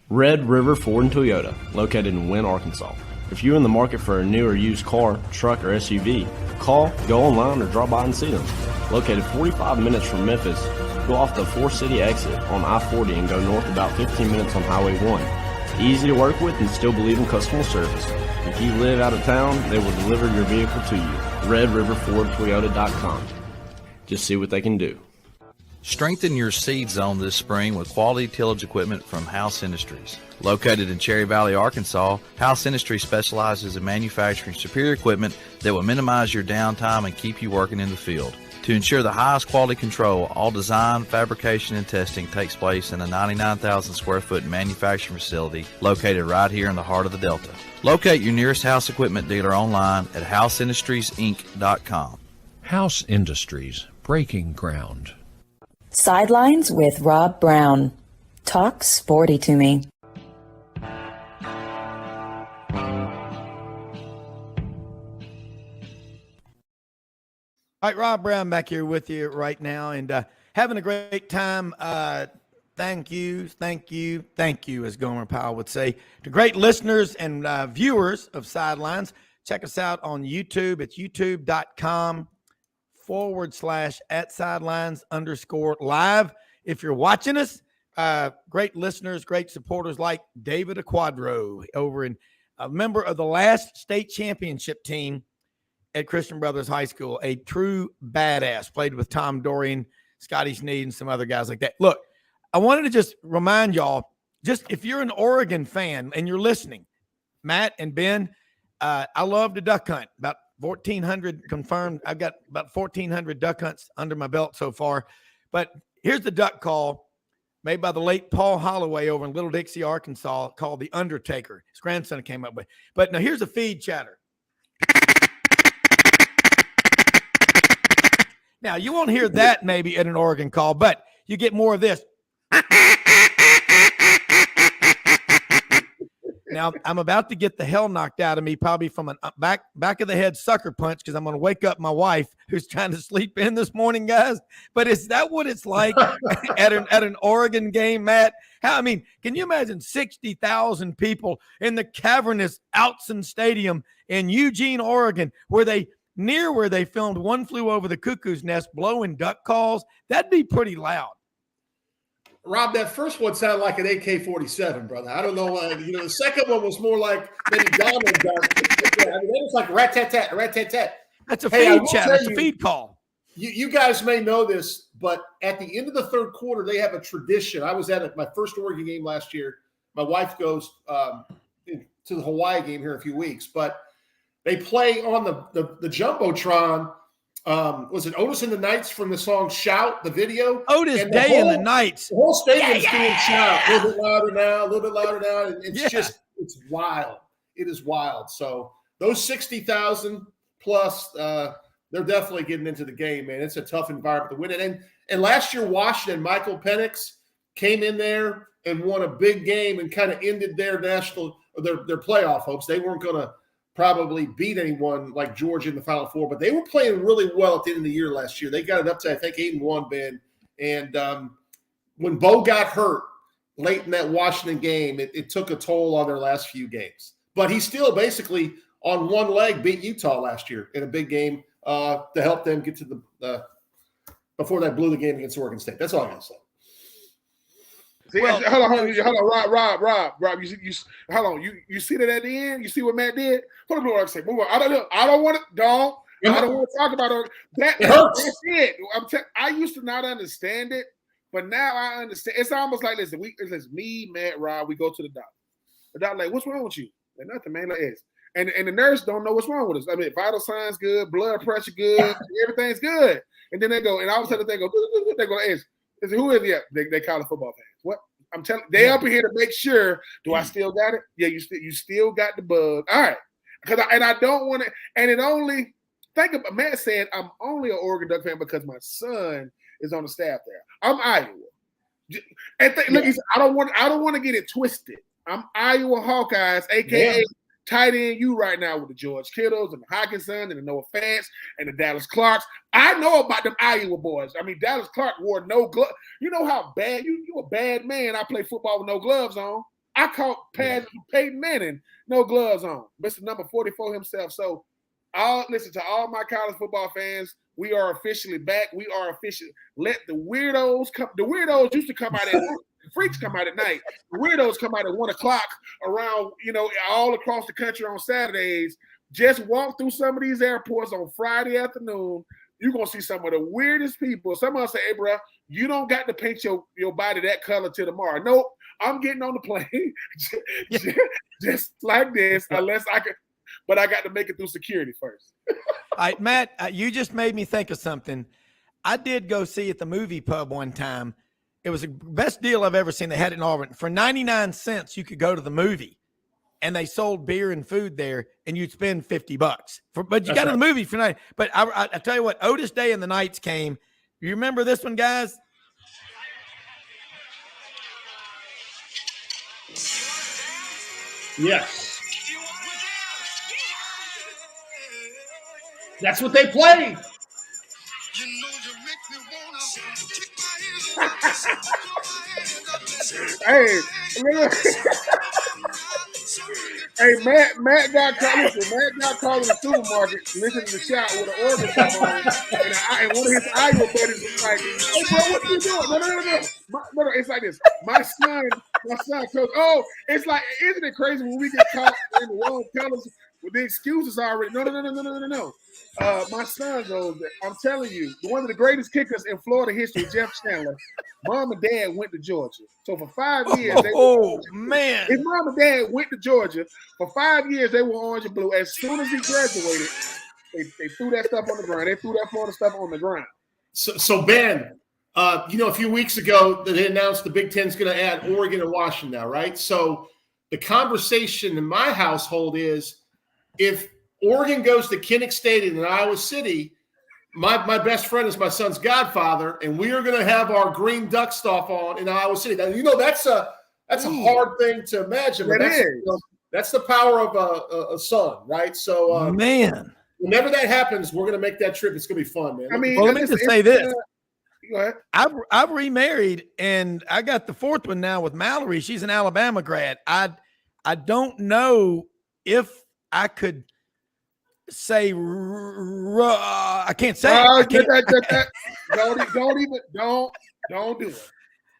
Red River Ford and Toyota, located in Wynne, Arkansas. If you're in the market for a new or used car, truck, or SUV, call, go online, or drop by and see them. Located 45 minutes from Memphis, go off the 4-city exit on I-40 and go north about 15 minutes on Highway 1. Easy to work with and still believe in customer service. If you live out of town, they will deliver your vehicle to you. RedRiverFordToyota.com. Just see what they can do. Strengthen your seed zone this spring with quality tillage equipment from House Industries. Located in Cherry Valley, Arkansas, House Industries specializes in manufacturing superior equipment that will minimize your downtime and keep you working in the field. To ensure the highest quality control, all design, fabrication, and testing takes place in a 99,000 square foot manufacturing facility located right here in the heart of the Delta. Locate your nearest House equipment dealer online at houseindustriesinc.com. House Industries, breaking ground. Sidelines with Rob Browne. Talk sporty to me. All right, Rob Browne back here with you right now and having a great time. Thank you, as Gomer Powell would say, to great listeners and viewers of Sidelines. Check us out on YouTube. It's youtube.com/@sidelines_live. If you're watching us, great listeners, great supporters like David Aquadro over in a member of the last state championship team at Christian Brothers High School, a true badass, played with Tom Dorian, Scotty Sneed, and some other guys like that. Look, I wanted to just remind y'all, just if you're an Oregon fan and you're listening, Matt and Ben, I love to duck hunt. About 1,400 confirmed. I've got about 1,400 duck hunts under my belt so far. But here's the duck call made by the late Paul Holloway over in Little Dixie, Arkansas, called the Undertaker. His grandson came up with. But now here's a feed chatter. Now, you won't hear that maybe at an Oregon call, but you get more of this. Now I'm about to get the hell knocked out of me, probably from a back of the head sucker punch, because I'm going to wake up my wife who's trying to sleep in this morning, guys. But is that what it's like at an Oregon game, Matt? Can you imagine 60,000 people in the cavernous Outson Stadium in Eugene, Oregon, where they filmed One Flew Over the Cuckoo's Nest, blowing duck calls? That'd be pretty loud. Rob, that first one sounded like an AK-47, brother. I don't know. The second one was more like maybe Donald Duck. That was like rat-tat-tat, rat-tat-tat. That's a feed chat. That's a feed call. You guys may know this, but at the end of the third quarter, they have a tradition. I was at my first Oregon game last year. My wife goes to the Hawaii game here in a few weeks, but they play on the Jumbotron. Was it Otis and the Knights from the song Shout, the video? Otis Day and the Knights. The whole stadium's doing Shout. A little bit louder now, a little bit louder now. And it's wild. It is wild. So those 60,000 plus, they're definitely getting into the game, man. It's a tough environment to win it. And last year, Washington, Michael Penix came in there and won a big game and kind of ended their their playoff hopes. They weren't going to probably beat anyone like Georgia in the Final Four, but they were playing really well at the end of the year last year. They got it up to, I think, 8-1, Ben. And when Bo got hurt late in that Washington game, it took a toll on their last few games. But he still basically on one leg beat Utah last year in a big game to help them get to the before they blew the game against Oregon State. That's all I got to say. See, hold on, Rob. Hold on. You see that at the end? You see what Matt did? Hold on, say, move on. I don't want to talk about it. It hurts. That's it. I used to not understand it, but now I understand. It's almost like listen, me, Matt, Rob. We go to the doctor. The doctor like, what's wrong with you? Like nothing, man. Like this. And the nurse don't know what's wrong with us. I mean, vital signs good, blood pressure good, everything's good. And then they go, and all of a sudden they go, who is it? They call it football fans. What? I'm telling they up in here to make sure. Do I still got it? Yeah, you still got the bug. All right. I don't want to, and it only think about Matt said I'm only an Oregon Duck fan because my son is on the staff there. I'm Iowa. And look, I don't want to get it twisted. I'm Iowa Hawkeyes, aka tight end you right now with the George Kittles and the Hawkinson and the Noah Fants and the Dallas Clarks. I know about them Iowa boys. I mean, Dallas Clark wore no gloves. You know how bad you a bad man. I play football with no gloves on. I caught passes from Peyton Manning, no gloves on. Mr. Number 44 himself. So listen to all my college football fans. We are officially back. We are officially let the weirdos come. The weirdos used to come out at the freaks come out at night. The weirdos come out at 1:00 around, all across the country on Saturdays. Just walk through some of these airports on Friday afternoon. You're going to see some of the weirdest people. Someone say, hey, bro, you don't got to paint your body that color till tomorrow. Nope, I'm getting on the plane just like this, unless I can. But I got to make it through security first. All right, Matt, you just made me think of something. I did go see at the movie pub one time. It was the best deal I've ever seen. They had it in Auburn. For 99 cents, you could go to the movie, and they sold beer and food there, and you'd spend $50. But you got to the movie for night. But I tell you what, Otis Day and the Knights came. You remember this one, guys? Yes. That's what they play. Hey, Matt got caught in the supermarket listening to the shout with an organ song on, and one of his Iowa buddies was like, "Hey, bro, what you doing? No, it's like this. My son goes, oh, it's like, isn't it crazy when we get caught in the wrong colors with the excuses already? No. My son goes, I'm telling you, one of the greatest kickers in Florida history, Jeff Chandler, mom and dad went to Georgia. So for 5 years, man. His mom and dad went to Georgia. For 5 years, they were orange and blue. As soon as he graduated, they threw that stuff on the ground. They threw that Florida stuff on the ground. So Ben, a few weeks ago, they announced the Big Ten's going to add Oregon and Washington now, right? So the conversation in my household is if Oregon goes to Kinnick Stadium in Iowa City, my best friend is my son's godfather, and we are going to have our green duck stuff on in Iowa City. Now, that's a hard thing to imagine. But That's the power of a son, right? So, man, whenever that happens, we're going to make that trip. It's going to be fun, man. I mean, well, let me just say this. Go ahead. I've remarried, and I got the fourth one now with Mallory. She's an Alabama grad. I don't know if I could say I can't say Don't do it.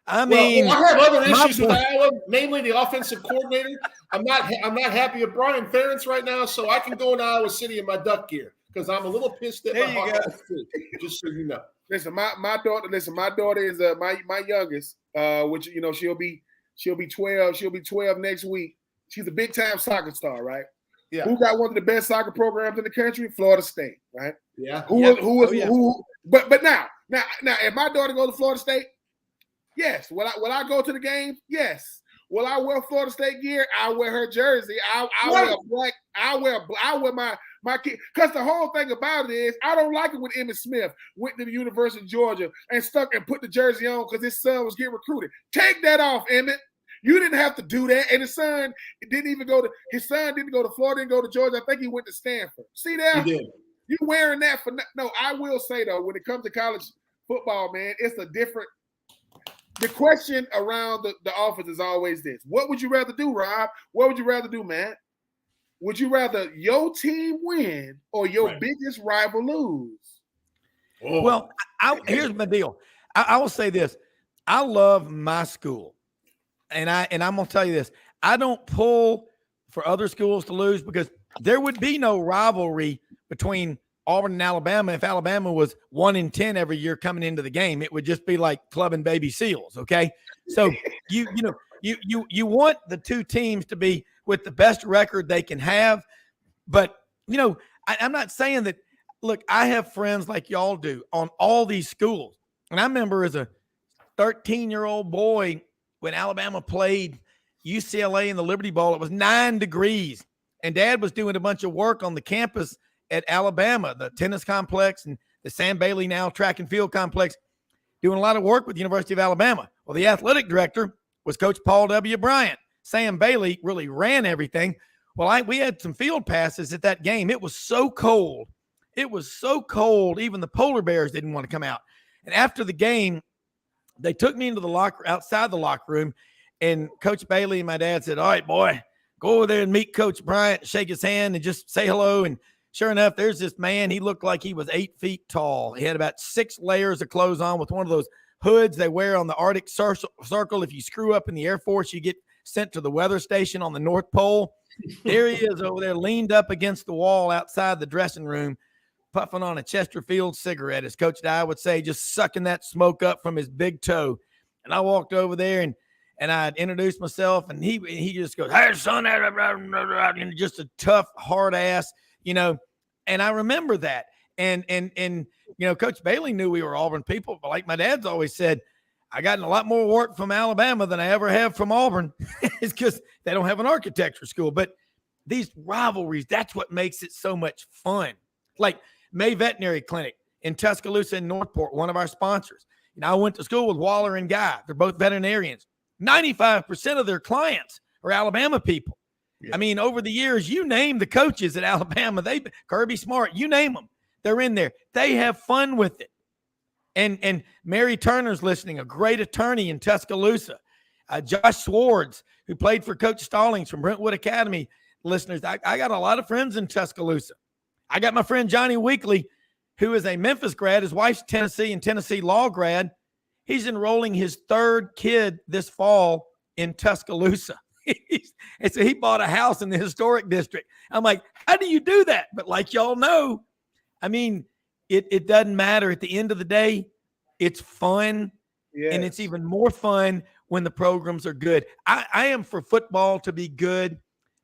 I mean, I have other issues with Iowa, namely the offensive coordinator. I'm not happy with Brian Ferentz right now, so I can go in Iowa City in my duck gear because I'm a little pissed at my Hawkeyes too. Just so you know. Listen, my daughter. Listen, my daughter is my youngest, which she'll be 12. She'll be 12 next week. She's a big time soccer star, right? Yeah. Who got one of the best soccer programs in the country? Florida State, right? Yeah. But now, if my daughter goes to Florida State, yes. Will I go to the game? Yes. Will I wear Florida State gear? I wear her jersey. I wear black. I wear my kid. Because the whole thing about it is, I don't like it when Emmitt Smith went to the University of Georgia and put the jersey on because his son was getting recruited. Take that off, Emmitt. You didn't have to do that. And his son didn't go to Florida, didn't go to Georgia. I think he went to Stanford. See there? He did. You wearing that for no. I will say though, when it comes to college football, man, it's a different. The question around the offense is always this: what would you rather do, Rob? What would you rather do, man? Would you rather your team win or your biggest rival lose? Oh. Well, here's my deal. I will say this: I love my school, and I'm gonna tell you this: I don't pull for other schools to lose because there would be no rivalry between Auburn and Alabama. If Alabama was 1-10 every year coming into the game, it would just be like clubbing baby seals. Okay. So you want the two teams to be with the best record they can have. But I'm not saying that, look, I have friends like y'all do on all these schools. And I remember as a 13-year-old boy, when Alabama played UCLA in the Liberty Bowl, it was 9 degrees and Dad was doing a bunch of work on the campus at Alabama, the tennis complex and the Sam Bailey now track and field complex, doing a lot of work with the University of Alabama. Well, the athletic director was Coach Paul W. Bryant. Sam Bailey really ran everything. Well, we had some field passes at that game. It was so cold. It was so cold. Even the polar bears didn't want to come out. And after the game, they took me into outside the locker room, and Coach Bailey and my dad said, "All right, boy, go over there and meet Coach Bryant, shake his hand, and just say hello." And sure enough, there's this man. He looked like he was 8 feet tall. He had about 6 layers of clothes on with one of those hoods they wear on the Arctic Circle. If you screw up in the Air Force, you get sent to the weather station on the North Pole. There he is over there, leaned up against the wall outside the dressing room, puffing on a Chesterfield cigarette, as Coach Dye would say, just sucking that smoke up from his big toe. And I walked over there and I introduced myself, and he just goes, "Hey, son," and just a tough, hard ass. And I remember that. And Coach Bailey knew we were Auburn people, but like my dad's always said, I gotten a lot more work from Alabama than I ever have from Auburn. It's because they don't have an architecture school. But these rivalries, that's what makes it so much fun. Like May Veterinary Clinic in Tuscaloosa and Northport, one of our sponsors. I went to school with Waller and Guy. They're both veterinarians. 95% of their clients are Alabama people. Yeah. I mean, over the years, you name the coaches at Alabama, Kirby Smart, you name them, they're in there. They have fun with it. And Mary Turner's listening, a great attorney in Tuscaloosa. Josh Swartz, who played for Coach Stallings from Brentwood Academy, listeners. I got a lot of friends in Tuscaloosa. I got my friend Johnny Weekly, who is a Memphis grad. His wife's Tennessee law grad. He's enrolling his 3rd kid this fall in Tuscaloosa. And so he bought a house in the historic district. I'm like, how do you do that? But like y'all know, I mean, it doesn't matter. At the end of the day, it's fun. Yes. And it's even more fun when the programs are good. I am for football to be good.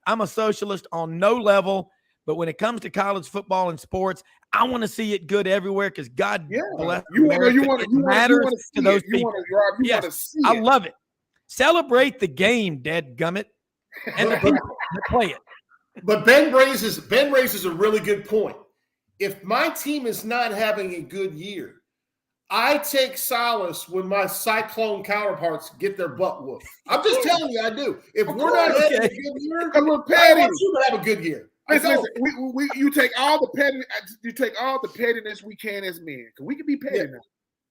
I'm a socialist on no level. But when it comes to college football and sports, I want to see it good everywhere because God bless America. It matters to those people. Yes, I love it. Celebrate the game, dadgummit, and the people that play it. But Ben raises a really good point. If my team is not having a good year, I take solace when my Cyclone counterparts get their butt whooped. I'm just telling you, I do. If we're not having a good year, Because we're I petty. want you to have a good year. Listen, you take all the pettiness we can as men, because we can be petty now,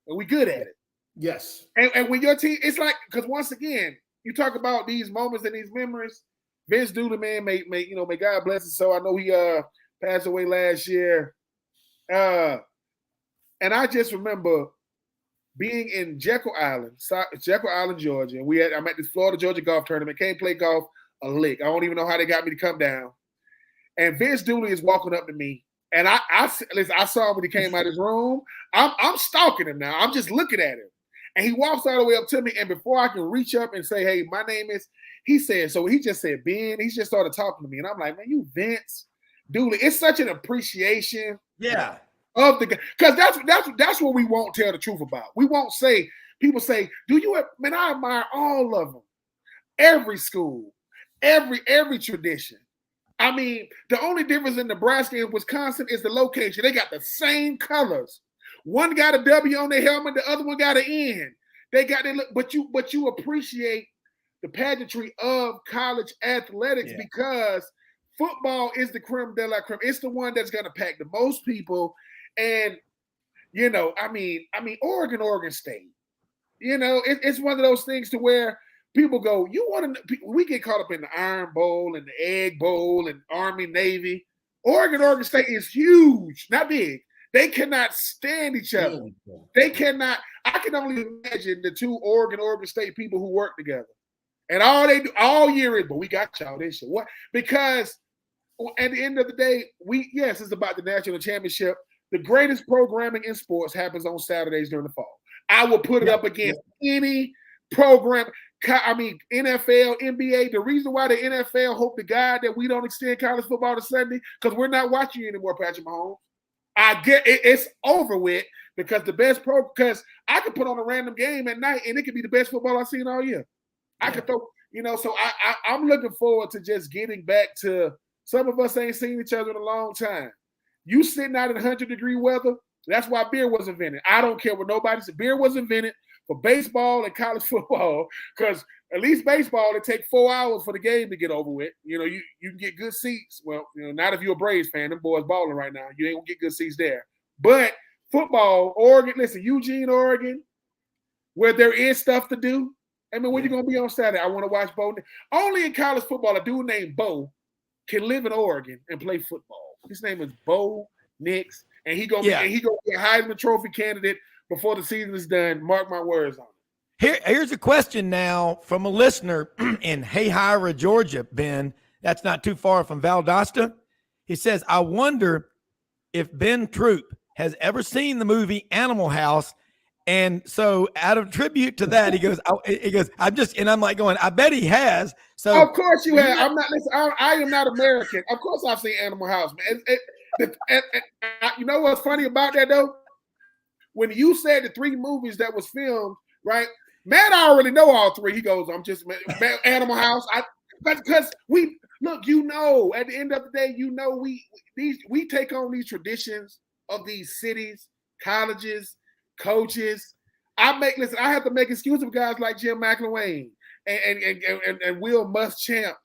and we good at it. Yes. And when your team, it's like, because once again, you talk about these moments and these memories. Vince Dooley, man, may God bless his soul. I know he passed away last year. And I just remember being in Jekyll Island, Georgia. I'm at this Florida Georgia golf tournament. Can't play golf a lick. I don't even know how they got me to come down. And Vince Dooley is walking up to me, and I saw him when he came out of his room. I'm stalking him now. I'm just looking at him, and he walks all the way up to me. And before I can reach up and say, "Hey, my name is," he just said Ben. He just started talking to me, and I'm like, "Man, you Vince Dooley." It's such an appreciation. Yeah. Of the guy, because that's what we won't tell the truth about. We won't say. People say, "Do you?" Man, I admire all of them. Every school, every tradition. I mean, the only difference in Nebraska and Wisconsin is the location. They got the same colors. One got a W on their helmet, the other one got an N. They got their look, but you appreciate the pageantry of college athletics because football is the creme de la creme. It's the one that's going to pack the most people. And, I mean, Oregon State, it's one of those things to where people go, we get caught up in the Iron Bowl and the Egg Bowl and Army, Navy. Oregon State is huge, not big. They cannot stand each other. They cannot. I can only imagine the two Oregon State people who work together. And all they do all year is, but we got y'all this year. What? Because at the end of the day, it's about the national championship. The greatest programming in sports happens on Saturdays during the fall. I will put it up against any program. I mean, NFL, NBA. The reason why the NFL hope to God that we don't extend college football to Sunday, because we're not watching you anymore, Patrick Mahomes. I get it, it's over with because because I could put on a random game at night and it could be the best football I've seen all year. I could throw, so I'm looking forward to just getting back to, some of us ain't seen each other in a long time. You sitting out in 100-degree weather, that's why beer was invented. I don't care what nobody said. Beer was invented for baseball and college football because at least baseball, it takes 4 hours for the game to get over with. You can get good seats. Well, not if you're a Braves fan. Them boys balling right now. You ain't going to get good seats there. But football, Oregon, listen, Eugene, Oregon, where there is stuff to do. I mean, when you going to be on Saturday? I want to watch Bo. Only in college football, a dude named Bo can live in Oregon and play football. His name is Bo Nix, and he gonna be a Heisman Trophy candidate before the season is done. Mark my words on it. Here's a question now from a listener in Hayhira, Georgia, Ben. That's not too far from Valdosta. He says, I wonder if Ben Troop has ever seen the movie Animal House. And so out of tribute to that, he goes, I'm like going, I bet he has. So of course you have. I'm not, listen, I am not American. Of course I've seen Animal House, man. You know what's funny about that though? When you said the 3 movies that was filmed, right? Matt, I already know all 3. He goes, I'm just Animal House. Because we look, at the end of the day, we take on these traditions of these cities, colleges, coaches. I have to make excuses for guys like Jim McElwain and Will Muschamp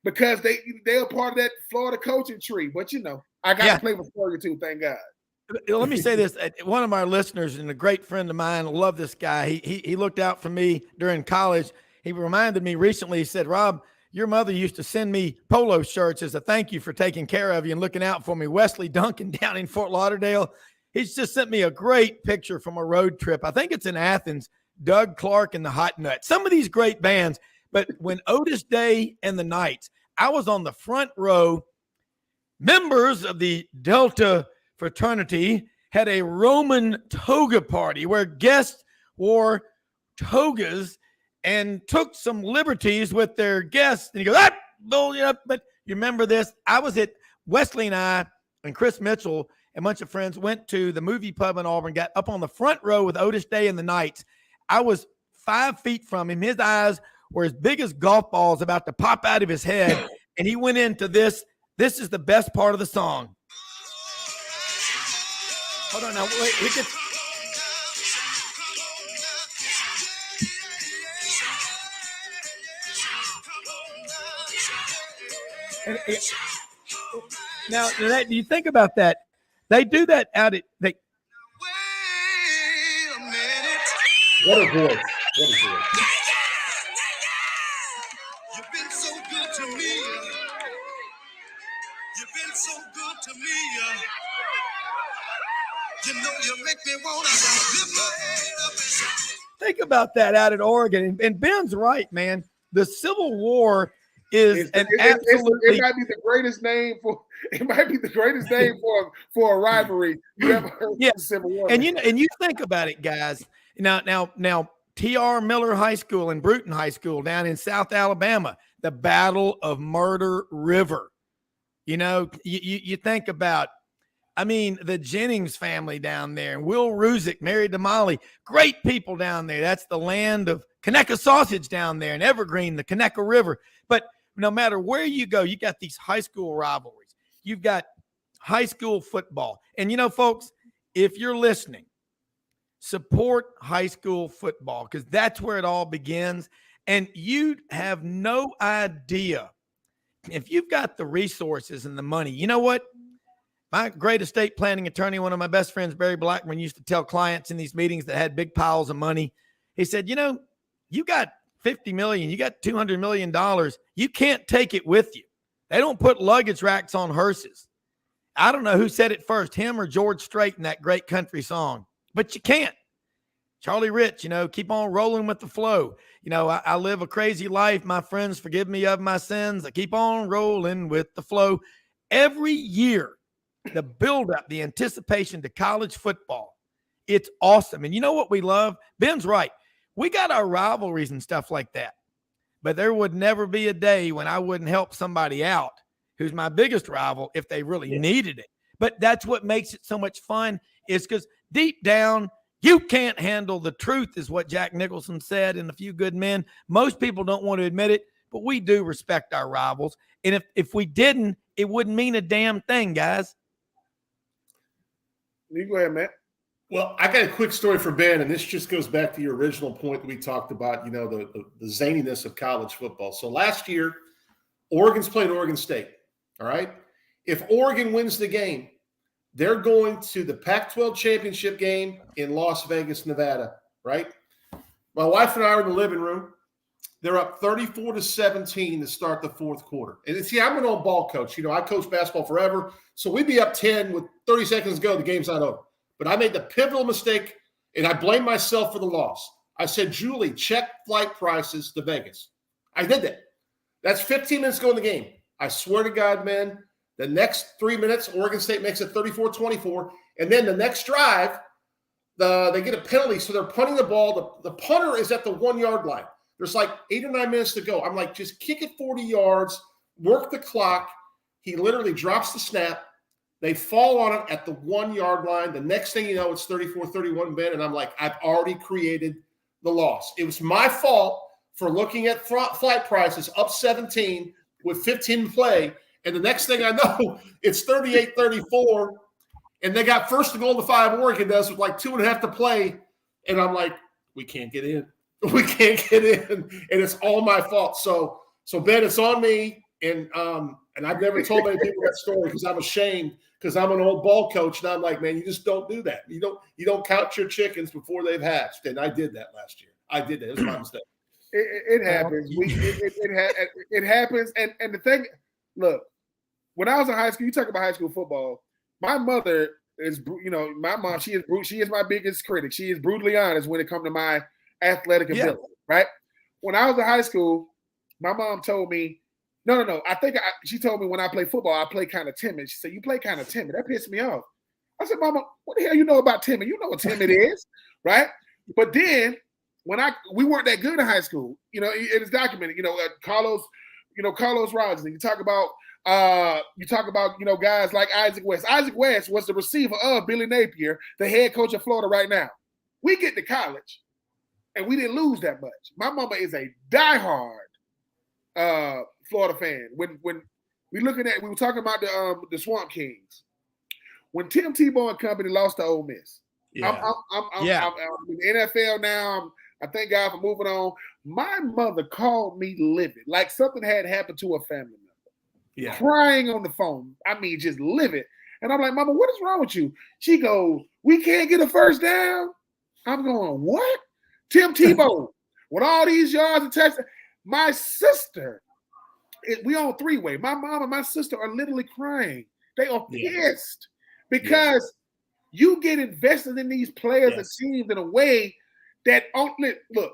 because they're part of that Florida coaching tree. But I got to play with Florida too, thank God. Let me say this. One of our listeners and a great friend of mine, I love this guy. He looked out for me during college. He reminded me recently, he said, Rob, your mother used to send me polo shirts as a thank you for taking care of you and looking out for me. Wesley Duncan down in Fort Lauderdale. He's just sent me a great picture from a road trip. I think it's in Athens, Doug Clark and the Hot Nuts. Some of these great bands. But when Otis Day and the Knights, I was on the front row. Members of the Delta fraternity had a Roman toga party where guests wore togas and took some liberties with their guests. And he goes, but you remember this? I was at Wesley and I and Chris Mitchell, a bunch of friends, went to the movie pub in Auburn, got up on the front row with Otis Day and the Knights. I was 5 feet from him. His eyes were as big as golf balls about to pop out of his head. And he went into this. This is the best part of the song. Hold on now. Wait, And now, do you think about that? They do that out at they. What a voice! What a voice! You've been so good to me. You've been so good to me. You know you make me wanna lift my head up and shout. Think about that out at Oregon, and Ben's right, man. The Civil War is absolutely. It might be the greatest name for. It might be the greatest name for a rivalry you ever heard. Yeah, The Civil War. And you think about it, guys. Now, T.R. Miller High School and Bruton High School down in South Alabama, the Battle of Murder River. You think about, the Jennings family down there, and Will Ruzick married to Molly. Great people down there. That's the land of Conecuh sausage down there in Evergreen, the Conecuh River. But no matter where you go, you got these high school rivalries. You've got high school football. And, folks, if you're listening, support high school football because that's where it all begins. And you have no idea if you've got the resources and the money. You know what? My great estate planning attorney, one of my best friends, Barry Blackman, used to tell clients in these meetings that had big piles of money. He said, you got $50 million, you got $200 million. You can't take it with you. They don't put luggage racks on hearses. I don't know who said it first, him or George Strait in that great country song, but you can't. Charlie Rich, keep on rolling with the flow. I live a crazy life. My friends, forgive me of my sins. I keep on rolling with the flow. Every year, the buildup, the anticipation to college football, it's awesome. And you know what we love? Ben's right. We got our rivalries and stuff like that. But there would never be a day when I wouldn't help somebody out who's my biggest rival if they really needed it. But that's what makes it so much fun is because deep down, you can't handle the truth is what Jack Nicholson said in A Few Good Men. Most people don't want to admit it, but we do respect our rivals. And if we didn't, it wouldn't mean a damn thing, guys. You go ahead, Matt. Well, I got a quick story for Ben, and this just goes back to your original point that we talked about, the zaniness of college football. So last year, Oregon's playing Oregon State, all right? If Oregon wins the game, they're going to the Pac-12 championship game in Las Vegas, Nevada, right? My wife and I are in the living room. They're up 34-17 to start the fourth quarter. And see, I'm an old ball coach. I coached basketball forever. So we'd be up 10 with 30 seconds to go. The game's not over. But I made the pivotal mistake, and I blame myself for the loss. I said, Julie, check flight prices to Vegas. I did that. That's 15 minutes to go in the game. I swear to God, man, the next 3 minutes, Oregon State makes it 34-24. And then the next drive, they get a penalty, so they're punting the ball. The punter is at the 1 yard line. There's like 8 or 9 minutes to go. I'm like, just kick it 40 yards, work the clock. He literally drops the snap. They fall on it at the 1 yard line. The next thing you know, it's 34-31, Ben. And I'm like, I've already created the loss. It was my fault for looking at flight prices up 17 with 15 to play. And the next thing I know, it's 38-34. And they got first to goal to 5, Oregon does, with like 2.5 to play. And I'm like, we can't get in. We can't get in. And it's all my fault. So Ben, it's on me. And I've never told many people that story because I'm ashamed because I'm an old ball coach. And I'm like, man, you just don't do that. You don't count your chickens before they've hatched. And I did that last year. I did that. It was my mistake. It happens. It happens. And the thing, look, when I was in high school, you talk about high school football. My mother is, my mom, she is my biggest critic. She is brutally honest when it comes to my athletic ability, right? When I was in high school, my mom told me, no. She told me when I play football, I play kind of timid. She said, you play kind of timid. That pissed me off. I said, Mama, what the hell you know about timid? You know what timid is, right? But then we weren't that good in high school. It is documented. Carlos Rogers. You talk about guys like Isaac West. Isaac West was the receiver of Billy Napier, the head coach of Florida right now. We get to college, and we didn't lose that much. My mama is a diehard Florida fan. When we were talking about the Swamp Kings. When Tim Tebow and company lost to Ole Miss, I'm in the NFL now. I thank God for moving on. My mother called me livid, like something had happened to a family member. Yeah. Crying on the phone. I mean, just livid. And I'm like, Mama, what is wrong with you? She goes, we can't get a first down. I'm going, what? Tim Tebow, with all these yards and touchdowns. My sister, we on three-way. My mom and my sister are literally crying. They are pissed because you get invested in these players and teams in a way that look.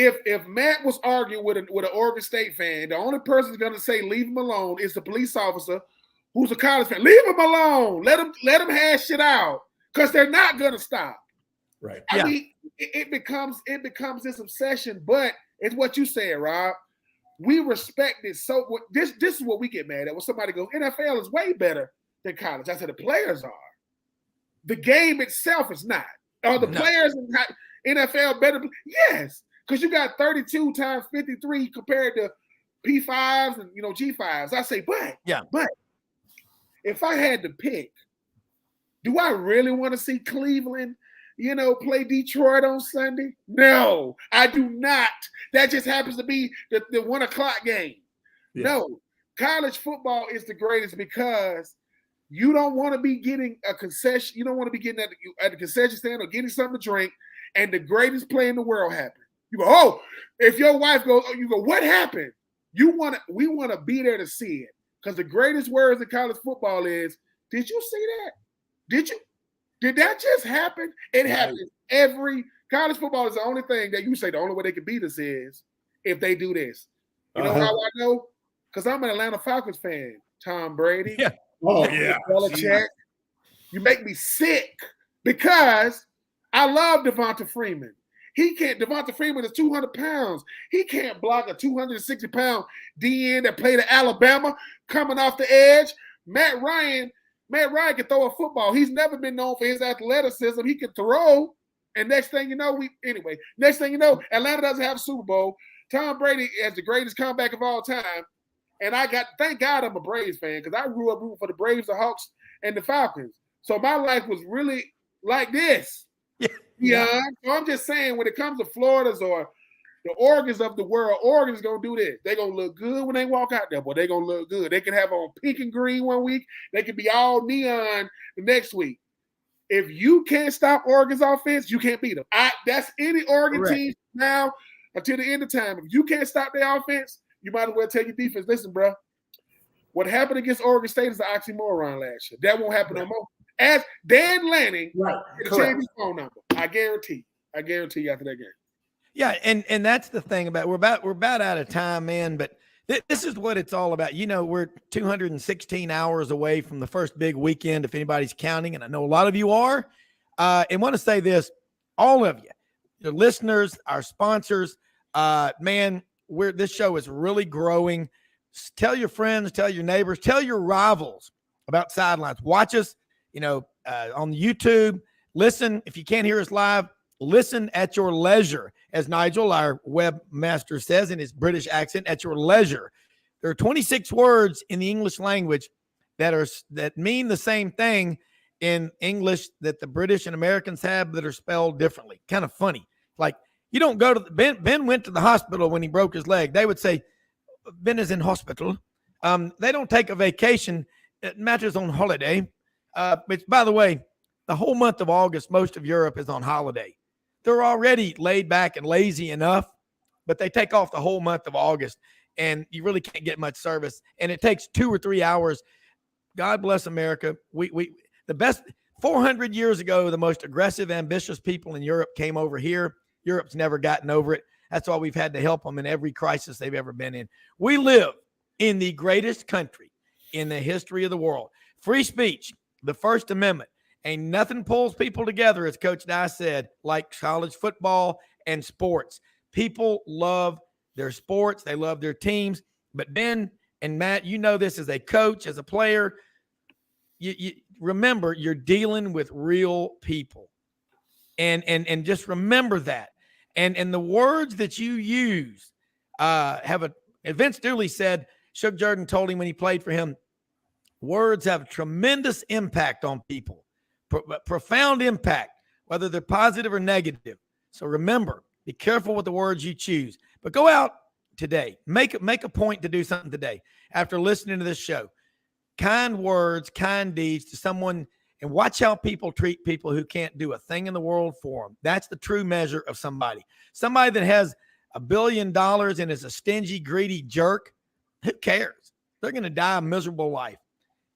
If Matt was arguing with an Oregon State fan, the only person who's going to say leave him alone is the police officer who's a college fan. Leave him alone. Let him hash shit out because they're not going to stop. Right. I mean, it becomes this obsession, but it's what you said, Rob. We respect it. So this is what we get mad at when somebody goes, NFL is way better than college. I said the players are. The game itself is not. Are the players in NFL better? Yes. Because you got 32 times 53 compared to P5s and G5s. I say, but if I had to pick, do I really want to see Cleveland, play Detroit on Sunday? No, I do not. That just happens to be the 1:00 game. Yeah. No, college football is the greatest because you don't want to be getting a concession. You don't want to be getting at the concession stand or getting something to drink, and the greatest play in the world happened. You go, oh, if your wife goes, you go, what happened? We want to be there to see it. Because the greatest words in college football is, did you see that? Did that just happen? It happens every college football is the only thing that you say the only way they can beat us is if they do this. You know how I know? Because I'm an Atlanta Falcons fan. Tom Brady. Yeah. Oh, yeah. Belichick. You make me sick because I love Devonta Freeman. Devonta Freeman is 200 pounds. He can't block a 260-pound DN that played at Alabama coming off the edge. Matt Ryan can throw a football. He's never been known for his athleticism. He can throw. And next thing you know, Atlanta doesn't have a Super Bowl. Tom Brady has the greatest comeback of all time. And thank God I'm a Braves fan because I grew up rooting for the Braves, the Hawks, and the Falcons. So my life was really like this. Yeah. So I'm just saying when it comes to Florida's or the Oregons of the world, Oregon's going to do this. They're going to look good when they walk out there, but they're going to look good. They can have on pink and green one week. They can be all neon the next week. If you can't stop Oregon's offense, you can't beat them. That's any Oregon team now until the end of time. If you can't stop their offense, you might as well tell your defense, listen, bro, what happened against Oregon State is an oxymoron last year. That won't happen no more. As Dan Lanning change his phone number. I guarantee you after that game. Yeah, and that's the thing about we're about out of time, man. But this is what it's all about. We're 216 hours away from the first big weekend, if anybody's counting, and I know a lot of you are. And want to say this, all of you, the listeners, our sponsors, man, this show is really growing. Tell your friends, tell your neighbors, tell your rivals about Sidelines. Watch us, on YouTube. Listen, if you can't hear us live, listen at your leisure, as Nigel, our webmaster, says in his British accent, at your leisure. There are 26 words in the English language that mean the same thing in English that the British and Americans have that are spelled differently. Kind of funny. Like, you don't go to Ben went to the hospital when he broke his leg. They would say, Ben is in hospital. They don't take a vacation. Matt is on holiday. Which, by the way, the whole month of August, most of Europe is on holiday. They're already laid back and lazy enough, but they take off the whole month of August, and you really can't get much service. And it takes 2 or 3 hours. God bless America. We the best 400 years ago, the most aggressive, ambitious people in Europe came over here. Europe's never gotten over it. That's why we've had to help them in every crisis they've ever been in. We live in the greatest country in the history of the world. Free speech, the First Amendment. Ain't nothing pulls people together, as Coach Dye said, like college football and sports. People love their sports. They love their teams. But Ben and Matt, you know this as a coach, as a player. You remember, you're dealing with real people. And just remember that. And the words that you use Vince Dooley said, Shug Jordan told him when he played for him, words have a tremendous impact on people, profound impact, whether they're positive or negative. So remember, Be careful with the words you choose. But go out today. Make a point to do something today after listening to this show. Kind words, kind deeds to someone, and watch how people treat people who can't do a thing in the world for them. That's the true measure of somebody. Somebody that has $1 billion and is a stingy, greedy jerk, who cares? They're going to die a miserable life.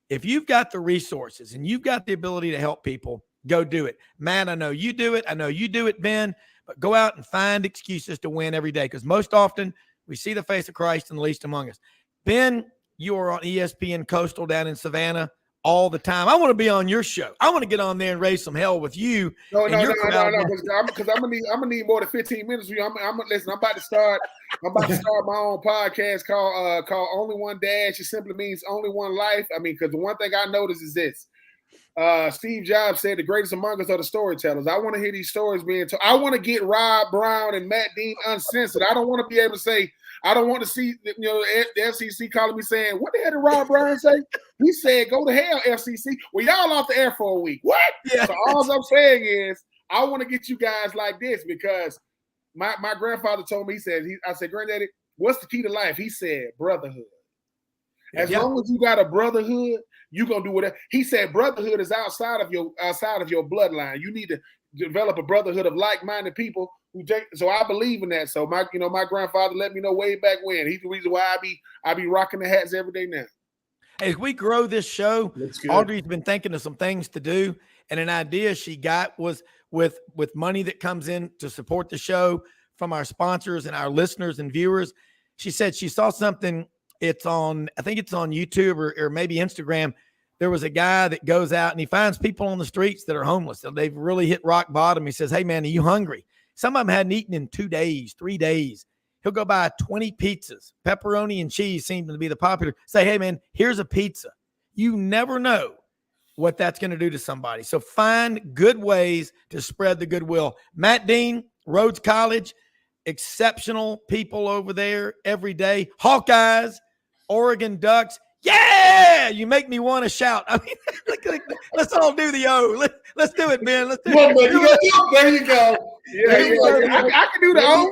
If you've got the resources and you've got the ability to help people, go do it. Matt, I know you do it. I know you do it, Ben. But go out and find excuses to win every day, because most often we see the face of Christ in the least among us. Ben, you are on ESPN Coastal down in Savannah all the time. I want to be on your show. I want to get on there and raise some hell with you. No, because I'm gonna need more than 15 minutes for you. Listen. I'm about to start my own podcast called Only One Dash. It simply means only one life. I mean, because the one thing I noticed is this. Steve Jobs said the greatest among us are the storytellers. I want to hear these stories being told. I want to get Rob Browne and Matt Dean uncensored. I don't want to be able to say, I don't want to see the FCC calling me saying, what the hell did Rob Browne say? He said, go to hell, FCC. Well, y'all off the air for a week. What? Yeah. So all I'm saying is, I want to get you guys like this, because my grandfather told me, I said, Granddaddy, what's the key to life? He said, brotherhood. As long as you got a brotherhood, you're gonna do whatever. He said brotherhood is outside of your bloodline. You need to develop a brotherhood of like-minded people who take. So I believe in that. So my grandfather let me know way back when. He's the reason why I be rocking the hats every day now. As we grow this show, Audrey's been thinking of some things to do, and an idea she got was with money that comes in to support the show from our sponsors and our listeners and viewers. She said she saw something. I think it's on YouTube or maybe Instagram. There was a guy that goes out and he finds people on the streets that are homeless. They've really hit rock bottom. He says, hey, man, are you hungry? Some of them hadn't eaten in 2 days, 3 days. He'll go buy 20 pizzas. Pepperoni and cheese seem to be the popular. Say, hey, man, here's a pizza. You never know what that's going to do to somebody. So find good ways to spread the goodwill. Matt Dean, Rhodes College, exceptional people over there every day. Hawkeyes, Oregon Ducks. Yeah, you make me want to shout. I mean, let's all do the O. Let's do it, man. Let's do it. There you go. Yeah, I can do the O.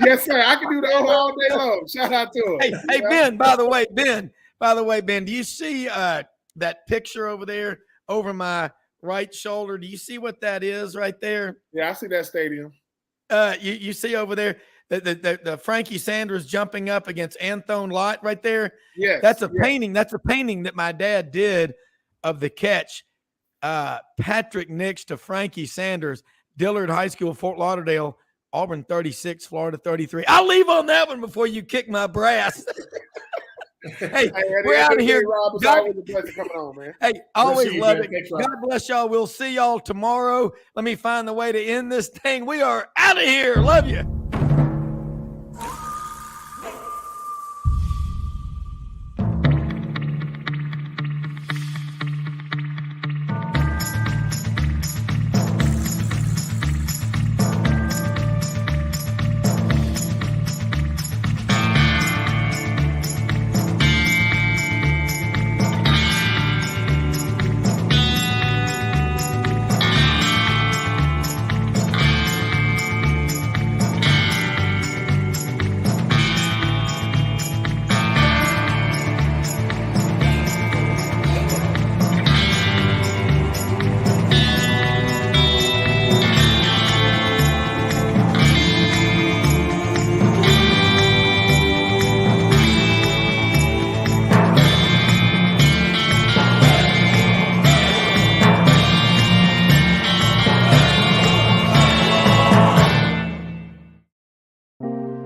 Yes, sir. I can do the O all day long. Shout out to him. Hey, Ben. By the way, Ben. Do you see that picture over there over my right shoulder? Do you see what that is right there? Yeah, I see that stadium. You see over there the Frankie Sanders jumping up against Anthony Lott right there. Yeah, that's a painting. That's a painting that my dad did of the catch. Patrick Nix to Frankie Sanders, Dillard High School, Fort Lauderdale, Auburn 36, Florida 33. I'll leave on that one before you kick my brass. Hey, we're out of here. Rob, always a pleasure coming on, man. Hey, always love it. God bless y'all. We'll see y'all tomorrow. Let me find the way to end this thing. We are out of here. Love you.